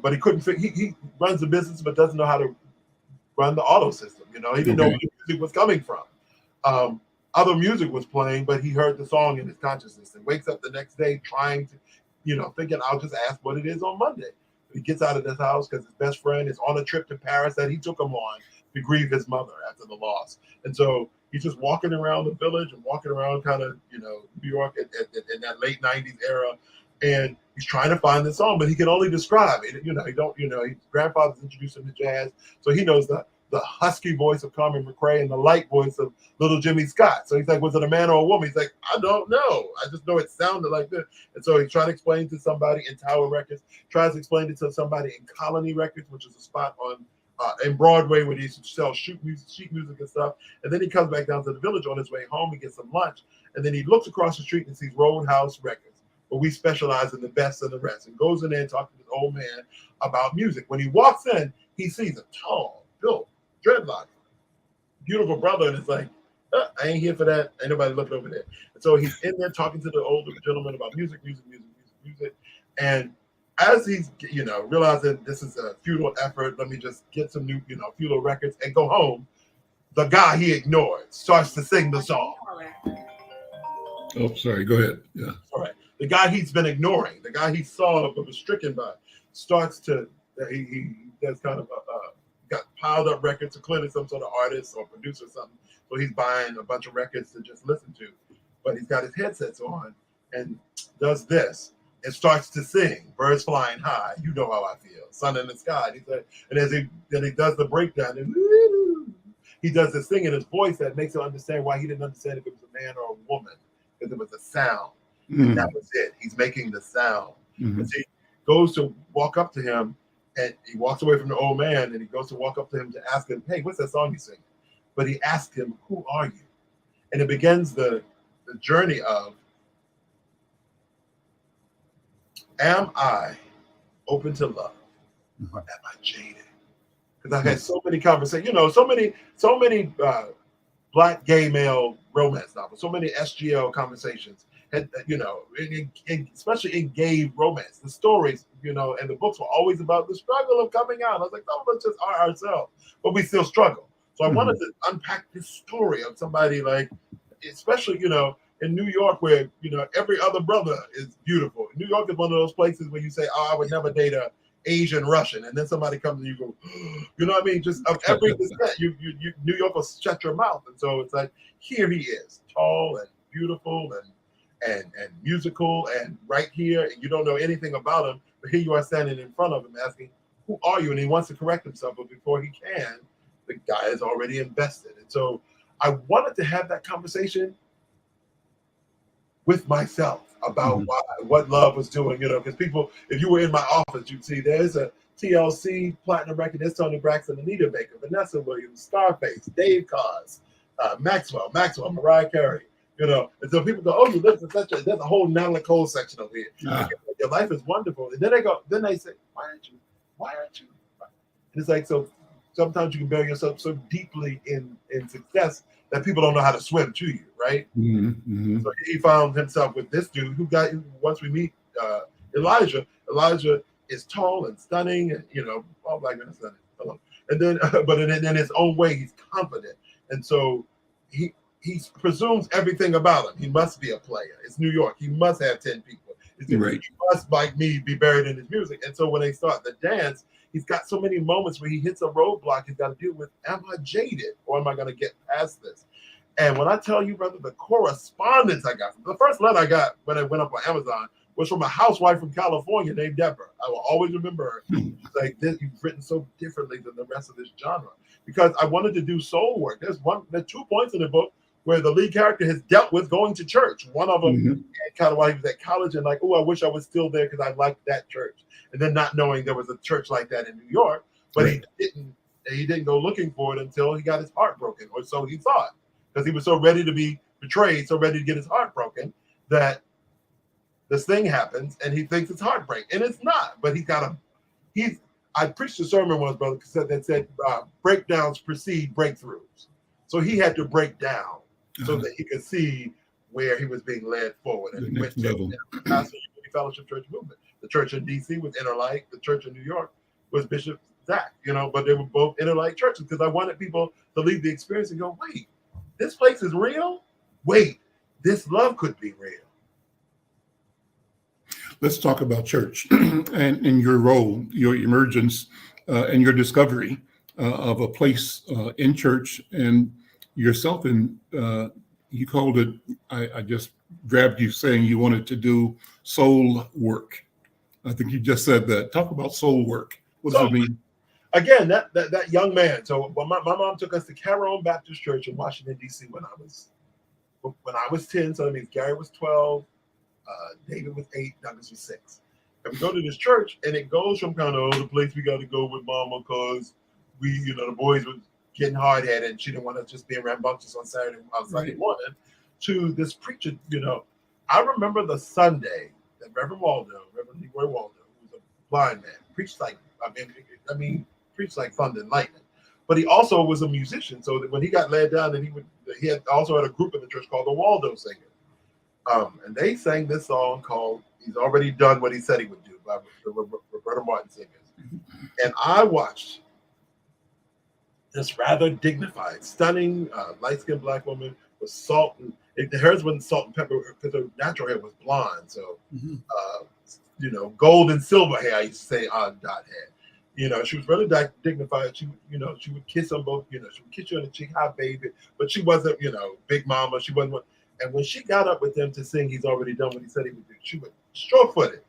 But he couldn't he runs the business, but doesn't know how to run the auto system. He didn't know where the music was coming from. Other music was playing, but he heard the song in his consciousness and wakes up the next day trying to, thinking, I'll just ask what it is on Monday. But he gets out of this house because his best friend is on a trip to Paris that he took him on to grieve his mother after the loss. And so he's just walking around the village and walking around kind of, New York in that late 90s era. And he's trying to find the song, but he can only describe it. His grandfather's introduced him to jazz. So he knows the the husky voice of Carmen McRae and the light voice of Little Jimmy Scott. So he's like, was it a man or a woman? He's like, I don't know. I just know it sounded like this. And so he's trying to explain to somebody in Tower Records, tries to explain it to somebody in Colony Records, which is a spot on in Broadway where they used to sell sheet music and stuff. And then he comes back down to the Village on his way home. He gets some lunch. And then he looks across the street and sees Roadhouse Records, where we specialize in the best and the rest, and goes in there and talks to this old man about music. When he walks in, he sees a tall, built, dreadlock, beautiful brother, and it's like, I ain't here for that. Ain't nobody looking over there. And so he's in there talking to the older gentleman about music. And as he's, realizing this is a futile effort, let me just get some new, futile records and go home, the guy he ignored starts to sing the song. Oh, sorry. Go ahead. Yeah. All right. The guy he's been ignoring, the guy he saw but was stricken by, starts to, he does kind of got piled up records, so clearly some sort of artist or producer or something. So he's buying a bunch of records to just listen to. But he's got his headsets on and does this and starts to sing, Birds Flying High, You Know How I Feel, Sun in the Sky. And as he does the breakdown, and he does this thing in his voice that makes him understand why he didn't understand if it was a man or a woman, because it was a sound. And that was it. He's making the sound. And so he goes to walk up to him, and he walks away from the old man, and he goes to walk up to him to ask him, hey, what's that song you sing? But he asked him, who are you? And it begins the journey of, am I open to love? Or am I jaded? Because I've had so many conversations, so many Black gay male romance novels, so many SGL conversations, and especially in gay romance, the stories, and the books were always about the struggle of coming out. I was like, some of us just are ourselves, but we still struggle. So I wanted to unpack this story of somebody like, especially, in New York, where, every other brother is beautiful. New York is one of those places where you say, oh, I would never date a Asian Russian, and then somebody comes and you go, you know what I mean? Just of every descent, you New York will shut your mouth. And so it's like, here he is, tall and beautiful and musical, and right here, and you don't know anything about him, but here you are standing in front of him asking, who are you? And he wants to correct himself, but before he can, the guy is already invested. And so I wanted to have that conversation with myself about what love was doing, because people, if you were in my office, you'd see there's a TLC platinum record, there's Tony Braxton, Anita Baker, Vanessa Williams, Scarface, Dave Koz, Maxwell, Mariah Carey, and so people go, oh, you live in there's a whole Natalie Nicole section over here. Your life is wonderful. And then they say, why aren't you? And it's like, so sometimes you can bury yourself so deeply in success that people don't know how to swim to you, right? So he found himself with this dude once we meet Elijah is tall and stunning, and all Black men are stunning. And then, but in his own way, he's confident, and so he presumes everything about him. He must be a player. It's New York. He must have 10 people. He must, like me, be buried in his music. And so when they start the dance, he's got so many moments where he hits a roadblock. He's got to deal with, am I jaded, or am I going to get past this? And when I tell you, brother, the correspondence I got, the first letter I got when I went up on Amazon was from a housewife from California named Deborah. I will always remember her. She's like, you've written so differently than the rest of this genre, because I wanted to do soul work. There's 2 points in the book where the lead character has dealt with going to church. One of them, kind of while he was at college, and like, oh, I wish I was still there because I liked that church. And then not knowing there was a church like that in New York, but he didn't go looking for it until he got his heart broken, or so he thought, because he was so ready to be betrayed, so ready to get his heart broken, that this thing happens and he thinks it's heartbreak, and it's not. But I preached a sermon once, brother, that said breakdowns precede breakthroughs. So he had to break down so that he could see where he was being led forward. And he went to the Pastor Unity Fellowship Church movement. The church in DC was Interlight. The church in New York was Bishop Zach, but they were both Interlight churches, because I wanted people to leave the experience and go, wait, this place is real? Wait, this love could be real. Let's talk about church and your role, your emergence, and your discovery of a place in church, and yourself you called it, I just grabbed you saying you wanted to do soul work. I think you just said that. Talk about soul work. What does it mean? again, that young man. So my mom took us to Carroll Baptist Church in Washington, D.C. when I was 10. So that means Gary was 12, David was 8, Douglas was 6. And we go to this church, and it goes from kind of the place we got to go with mama because the boys were getting hard headed, and she didn't want us just being rambunctious on Saturday morning, to this preacher. I remember the Sunday that Reverend Leroy Waldo, who was a blind man, preached like preached like thunder and lightning. But he also was a musician, so that when he got laid down, and he had also had a group in the church called the Waldo Singers. And they sang this song called "He's Already Done What He Said He Would Do" by the Roberta Martin Singers. And I watched this rather dignified, stunning, light-skinned black woman with salt and hers wasn't salt and pepper because her natural hair was blonde. So, gold and silver hair. I used to say on dot hair. She was really dignified. She would kiss on both. She would kiss you on the cheek, "Hi, baby," but she wasn't, big mama. She wasn't. And when she got up with them to sing "He's Already Done What He Said He Would Do," she would sure-footed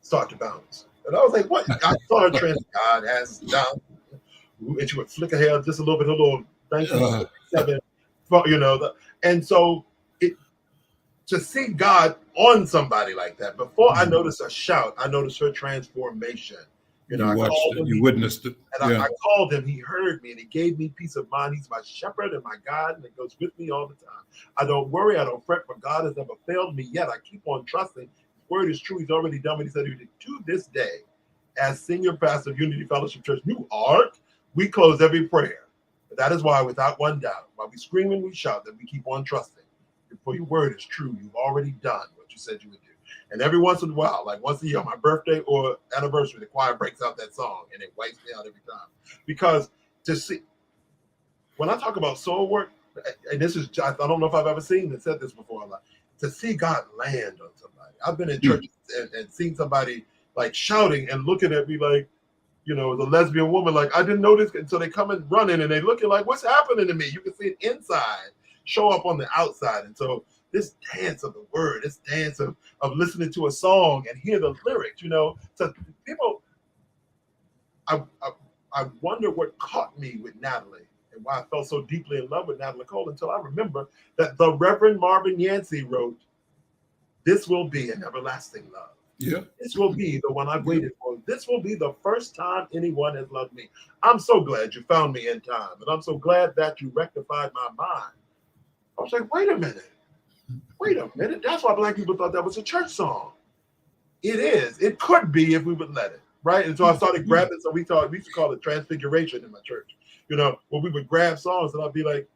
start to bounce. And I was like, "What?" I saw her trans God ass down, and she would flick her hair just a little bit, her little 1977, and so to see God on somebody like that. Before I noticed a shout, I noticed her transformation. I watched it. You witnessed it. And I called him. He heard me, and he gave me peace of mind. He's my shepherd and my God, and it goes with me all the time. I don't worry. I don't fret, for God has never failed me yet. I keep on trusting. His word is true. He's already done what he said he would do. To this day, as senior pastor of Unity Fellowship Church, New Ark, we close every prayer. That is why, without one doubt, while we scream and we shout, that we keep on trusting. For your word is true. You've already done what you said you would do. And every once in a while, like once a year, my birthday or anniversary, the choir breaks out that song, and it wipes me out every time. Because to see, when I talk about soul work, and this is, I don't know if I've ever said this before, like, to see God land on somebody. I've been in churches and seen somebody like shouting and looking at me like, the lesbian woman, like, I didn't know this until they come and running and they looking like, what's happening to me? You can see it inside show up on the outside. And so this dance of the word, this dance of listening to a song and hear the lyrics, so people, I wonder what caught me with Natalie and why I fell so deeply in love with Natalie Cole until I remember that the Reverend Marvin Yancey wrote, "This will be an everlasting love. Yeah. This will be the one I've waited for. This will be the first time anyone has loved me. I'm so glad you found me in time. And I'm so glad that you rectified my mind." I was like, wait a minute. That's why black people thought that was a church song. It is. It could be if we would let it, right? And so I started grabbing. So we used to call it transfiguration in my church. Where we would grab songs and I'd be like,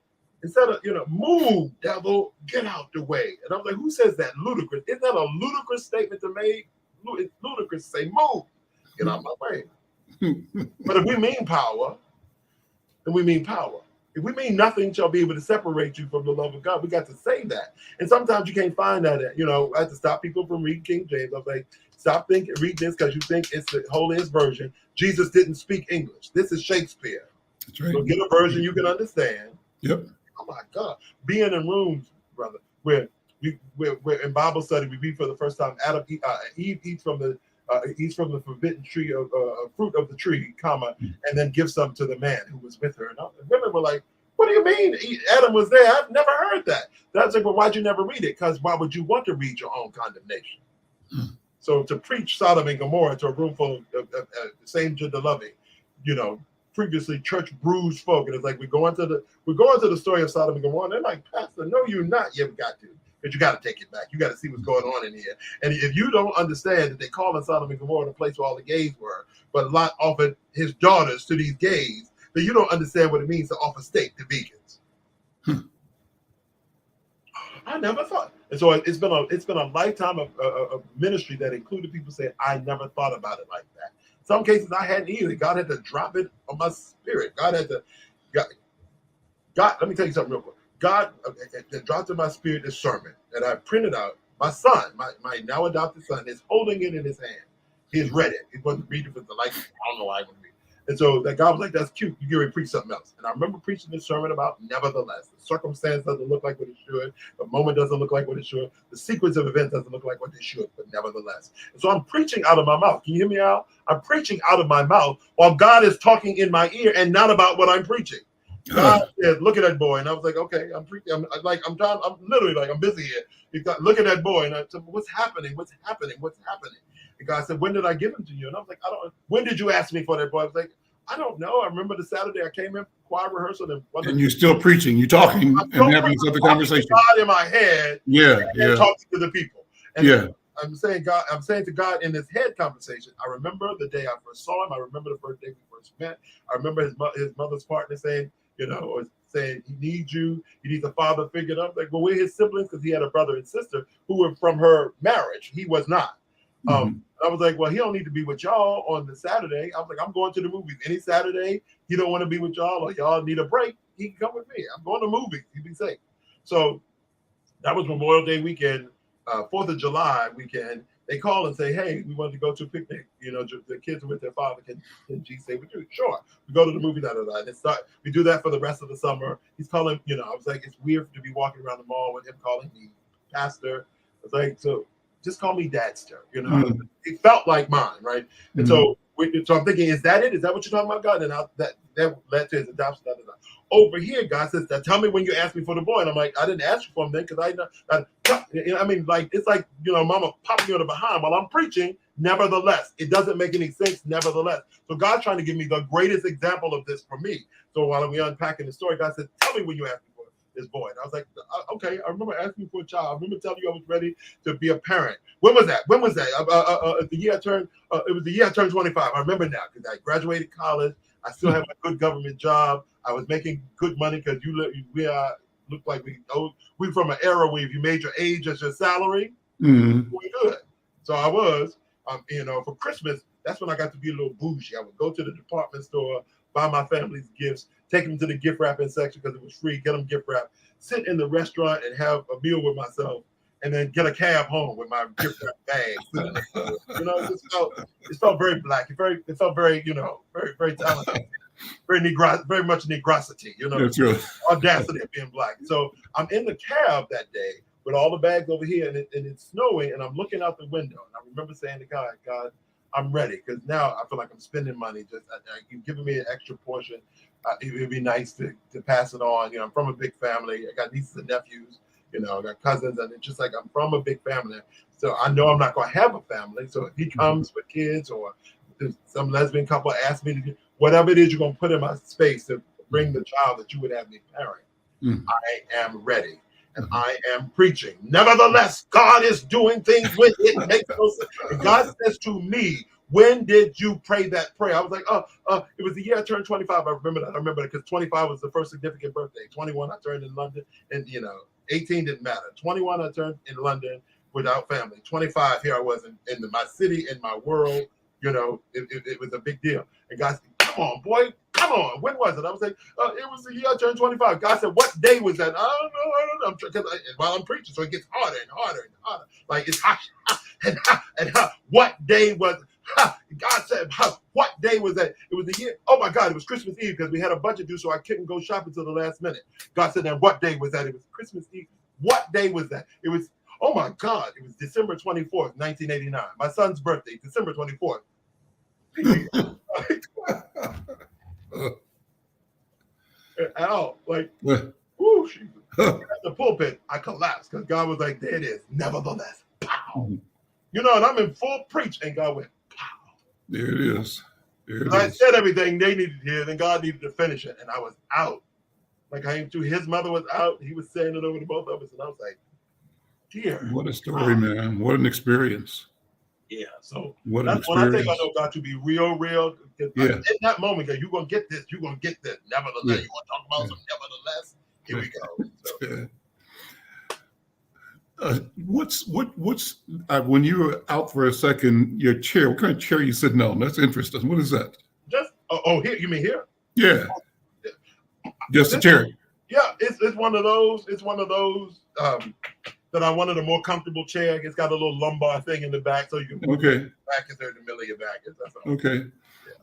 instead of, "Move, devil, get out the way." And I'm like, who says that? Ludicrous. Isn't that a ludicrous statement to make? It's ludicrous to say, "Move, get out my way." But if we mean power, then we mean power. If we mean nothing shall be able to separate you from the love of God, we got to say that. And sometimes you can't find that. I have to stop people from reading King James. I'm like, stop read this because you think it's the holiest version. Jesus didn't speak English. This is Shakespeare. That's right. So get a version you can understand. Yep. Oh my God. Being in rooms, brother, where we're in Bible study, we read for the first time Eve eats from the forbidden tree of fruit of the tree, and then gives some to the man who was with her. And women were like, "What do you mean? Adam was there? I've never heard that." That's like, well, why'd you never read it? Because why would you want to read your own condemnation? So to preach Sodom and Gomorrah to a room full of same gender loving, previously church bruised folk, and it's like we're going to the story of Sodom and Gomorrah. And they're like, "Pastor, no, you're not. You've got to. But you got to take it back. You got to see what's going on in here." And if you don't understand that they call in Sodom and Gomorrah the place where all the gays were, but Lot offered his daughters to these gays, then you don't understand what it means to offer steak to vegans. I never thought. And so it's been a lifetime of ministry that included people saying, "I never thought about it like that." Some cases I hadn't either. God had to drop it on my spirit. God, let me tell you something real quick. God dropped in my spirit this sermon that I printed out. My son, my now adopted son, is holding it in his hand. He's read it. He wasn't reading for the life. I don't know why I wouldn't read. And so that guy was like, that's cute. You get ready to preach something else. And I remember preaching this sermon about nevertheless. The circumstance doesn't look like what it should. The moment doesn't look like what it should. The sequence of events doesn't look like what they should, but nevertheless. And so I'm preaching out of my mouth. Can you hear me out? I'm preaching out of my mouth while God is talking in my ear and not about what I'm preaching. God said, look at that boy. And I was like, okay, I'm preaching. I'm literally like, I'm busy here. He got, look at that boy. And I said, what's happening? What's happening? What's happening? And God said, when did I give him to you? And I was like, I don't. When did you ask me for that boy? I was like, I don't know. I remember the Saturday I came in choir rehearsal, and you're still preaching, you're talking, and having this other conversation. God in my head, and talking to the people. And I'm saying to God in this head conversation. I remember the day I first saw him. I remember the first day we first met. I remember his mother's partner saying, or saying he needs you. He needs a father figure. I'm like, well, we're his siblings because he had a brother and sister who were from her marriage. He was not. I was like, well, he don't need to be with y'all on the Saturday. I was like, I'm going to the movies. Any Saturday he don't want to be with y'all or y'all need a break, he can come with me. I'm going to movies. You be safe. So that was Memorial Day weekend, 4th of July weekend. They call and say, hey, we want to go to a picnic. The kids are with their father. Can G stay with you? Sure. We go to the movie, and we do that for the rest of the summer. He's calling, I was like, it's weird to be walking around the mall with him calling me pastor. I was like, so just call me Dadster. It felt like mine, right? And so I'm thinking, is that it? Is that what you're talking about, God? And that led to his adoption. Over here, God says, tell me when you asked me for the boy. And I'm like, I didn't ask you for him then because it's like, mama popping you in the behind while I'm preaching. Nevertheless, it doesn't make any sense. Nevertheless. So God's trying to give me the greatest example of this for me. So while we're unpacking the story, God said, tell me when you asked me for this boy. And I was like, okay, I remember asking you for a child. I remember telling you I was ready to be a parent. When was that? The year I turned, it was the year I turned 25. I remember now because I graduated college. I still have a good government job. I was making good money because we look like we from an era where if you made your age as your salary, we good. So I was, for Christmas, that's when I got to be a little bougie. I would go to the department store, buy my family's gifts, take them to the gift wrapping section because it was free, get them gift wrap, sit in the restaurant and have a meal with myself, and then get a cab home with my gift wrap bag. It felt very black. It felt very, very, very talented. Very much negrosity, That's right. Audacity of being black. So I'm in the cab that day with all the bags over here, and it's snowing, and I'm looking out the window, and I remember saying to God, I'm ready because now I feel like I'm spending money. You've given me an extra portion. It would be nice to pass it on. I'm from a big family. I got nieces and nephews. I got cousins, and it's just like I'm from a big family. So I know I'm not going to have a family. So if he comes with kids or some lesbian couple asks me to do whatever it is you're going to put in my space to bring the child that you would have me parent, I am ready. And I am preaching. Nevertheless, God is doing things with it. Makes no sense. And God says to me, when did you pray that prayer? I was like, it was the year I turned 25. I remember that because 25 was the first significant birthday. 21, I turned in London. And, 18 didn't matter. 21, I turned in London without family. 25, here I was in my city, in my world. It was a big deal. And God said, come on, boy. Come on. When was it? I was like, it was the year I turned 25. God said, what day was that? I don't know. While I'm preaching, so it gets harder and harder and harder. Like it's hot and hot. What day was it? God said, what day was that? It was the year. Oh my God, it was Christmas Eve because we had a budget due, so I couldn't go shopping till the last minute. God said, then what day was that? It was Christmas Eve. What day was that? It was, oh my God, it was December 24th, 1989. My son's birthday, December 24th. Al, like, whoo, at the pulpit, I collapsed because God was like, there it is. Nevertheless, pow. And I'm in full preach, and God went, pow. There it is. I said everything they needed to hear, then God needed to finish it, and I was out. Like his mother was out. He was saying it over to both of us, and I was like, dear. What a story, man. What an experience. Yeah, so that's when I think I know God to be real. Yeah. In that moment, you're going to get this. You're going to get this. Nevertheless, you want to talk about some nevertheless? Here we go. So. What's when you were out for a second, your chair, what kind of chair are you sitting on? That's interesting. What is that? Just, here, you mean here? Yeah. Just a chair. Yeah, it's one of those. It's one of those that I wanted a more comfortable chair. It's got a little lumbar thing in the back, so you can move Okay. back is there in the middle of your back. That's all. Okay.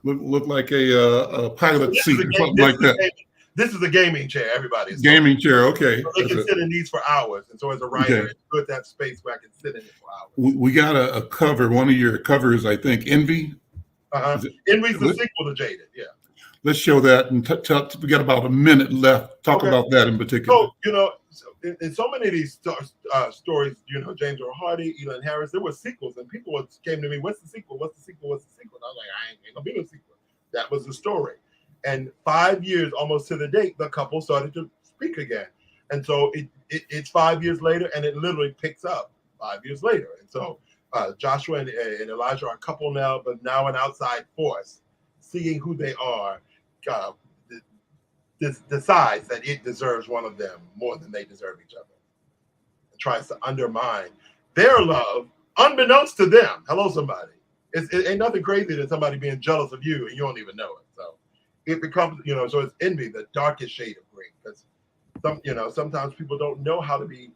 Look like a pilot seat or something like that. This is a gaming chair, everybody. Gaming chair, okay. So they can sit in these for hours. And so as a writer, it's good to have space where I can sit in it for hours. We got a cover, one of your covers, I think, Envy. Envy's the sequel to Jaded, yeah. Let's show that, and we got about a minute left. Talk about that in particular. So, in so many of these stories, James Earl Hardy, Elon Harris, there were sequels, and people came to me, what's the sequel? What's the sequel? What's the sequel? And I was like, I ain't gonna be no sequel. That was the story. And 5 years, almost to the date, the couple started to speak again. And so it's 5 years later, and it literally picks up 5 years later. And so Joshua and Elijah are a couple now, but now an outside force, seeing who they are, decides that it deserves one of them more than they deserve each other. It tries to undermine their love, unbeknownst to them. Hello, somebody. It ain't nothing crazy than somebody being jealous of you and you don't even know it. So it becomes, so it's envy, the darkest shade of green. Because sometimes people don't know how to be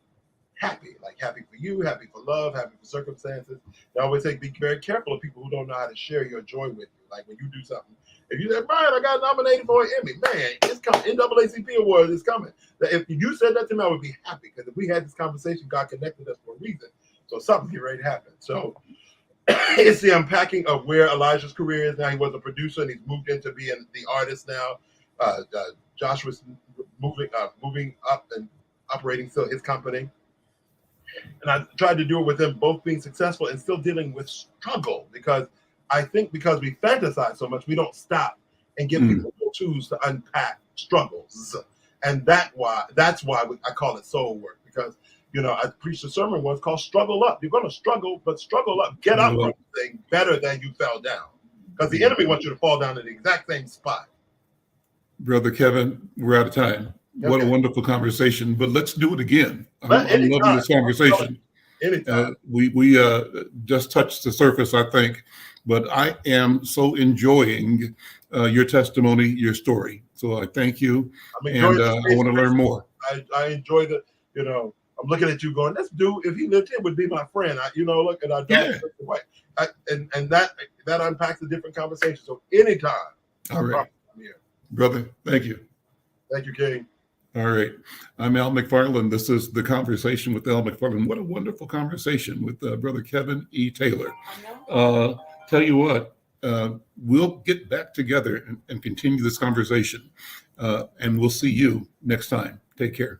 happy, like happy for you, happy for love, happy for circumstances. I always say be very careful of people who don't know how to share your joy with you. Like when you do something, if you say, Brian, I got nominated for an Emmy, man, it's coming. NAACP award is coming. If you said that to me, I would be happy because if we had this conversation, God connected us for a reason. So something's getting ready to happen. So it's the unpacking of where Elijah's career is now. He was a producer and he's moved into being the artist now. Joshua's moving up and operating still his company. And I tried to do it with them both being successful and still dealing with struggle, because I think because we fantasize so much, we don't stop and give people tools to unpack struggles. And that's why I call it soul work, because I preached a sermon once called Struggle Up. You're going to struggle, but struggle up. Get up from the thing better than you fell down, because the enemy wants you to fall down in the exact same spot. Brother Kevin, we're out of time. Okay. What a wonderful conversation, but let's do it again. I'm loving this conversation. Anytime. We just touched the surface, I think, but I am so enjoying your testimony, your story. So I thank you, and I want to learn more. I enjoy I'm looking at you going, this dude, if he lived here, would be my friend. Look at our dog. Yeah. And that unpacks a different conversation. So anytime. All right. I'm here. Brother, thank you. Thank you, King. All right. I'm Al McFarlane. This is The Conversation with Al McFarlane. What a wonderful conversation with Brother Kevin E. Taylor. Tell you what, we'll get back together and continue this conversation. And we'll see you next time. Take care.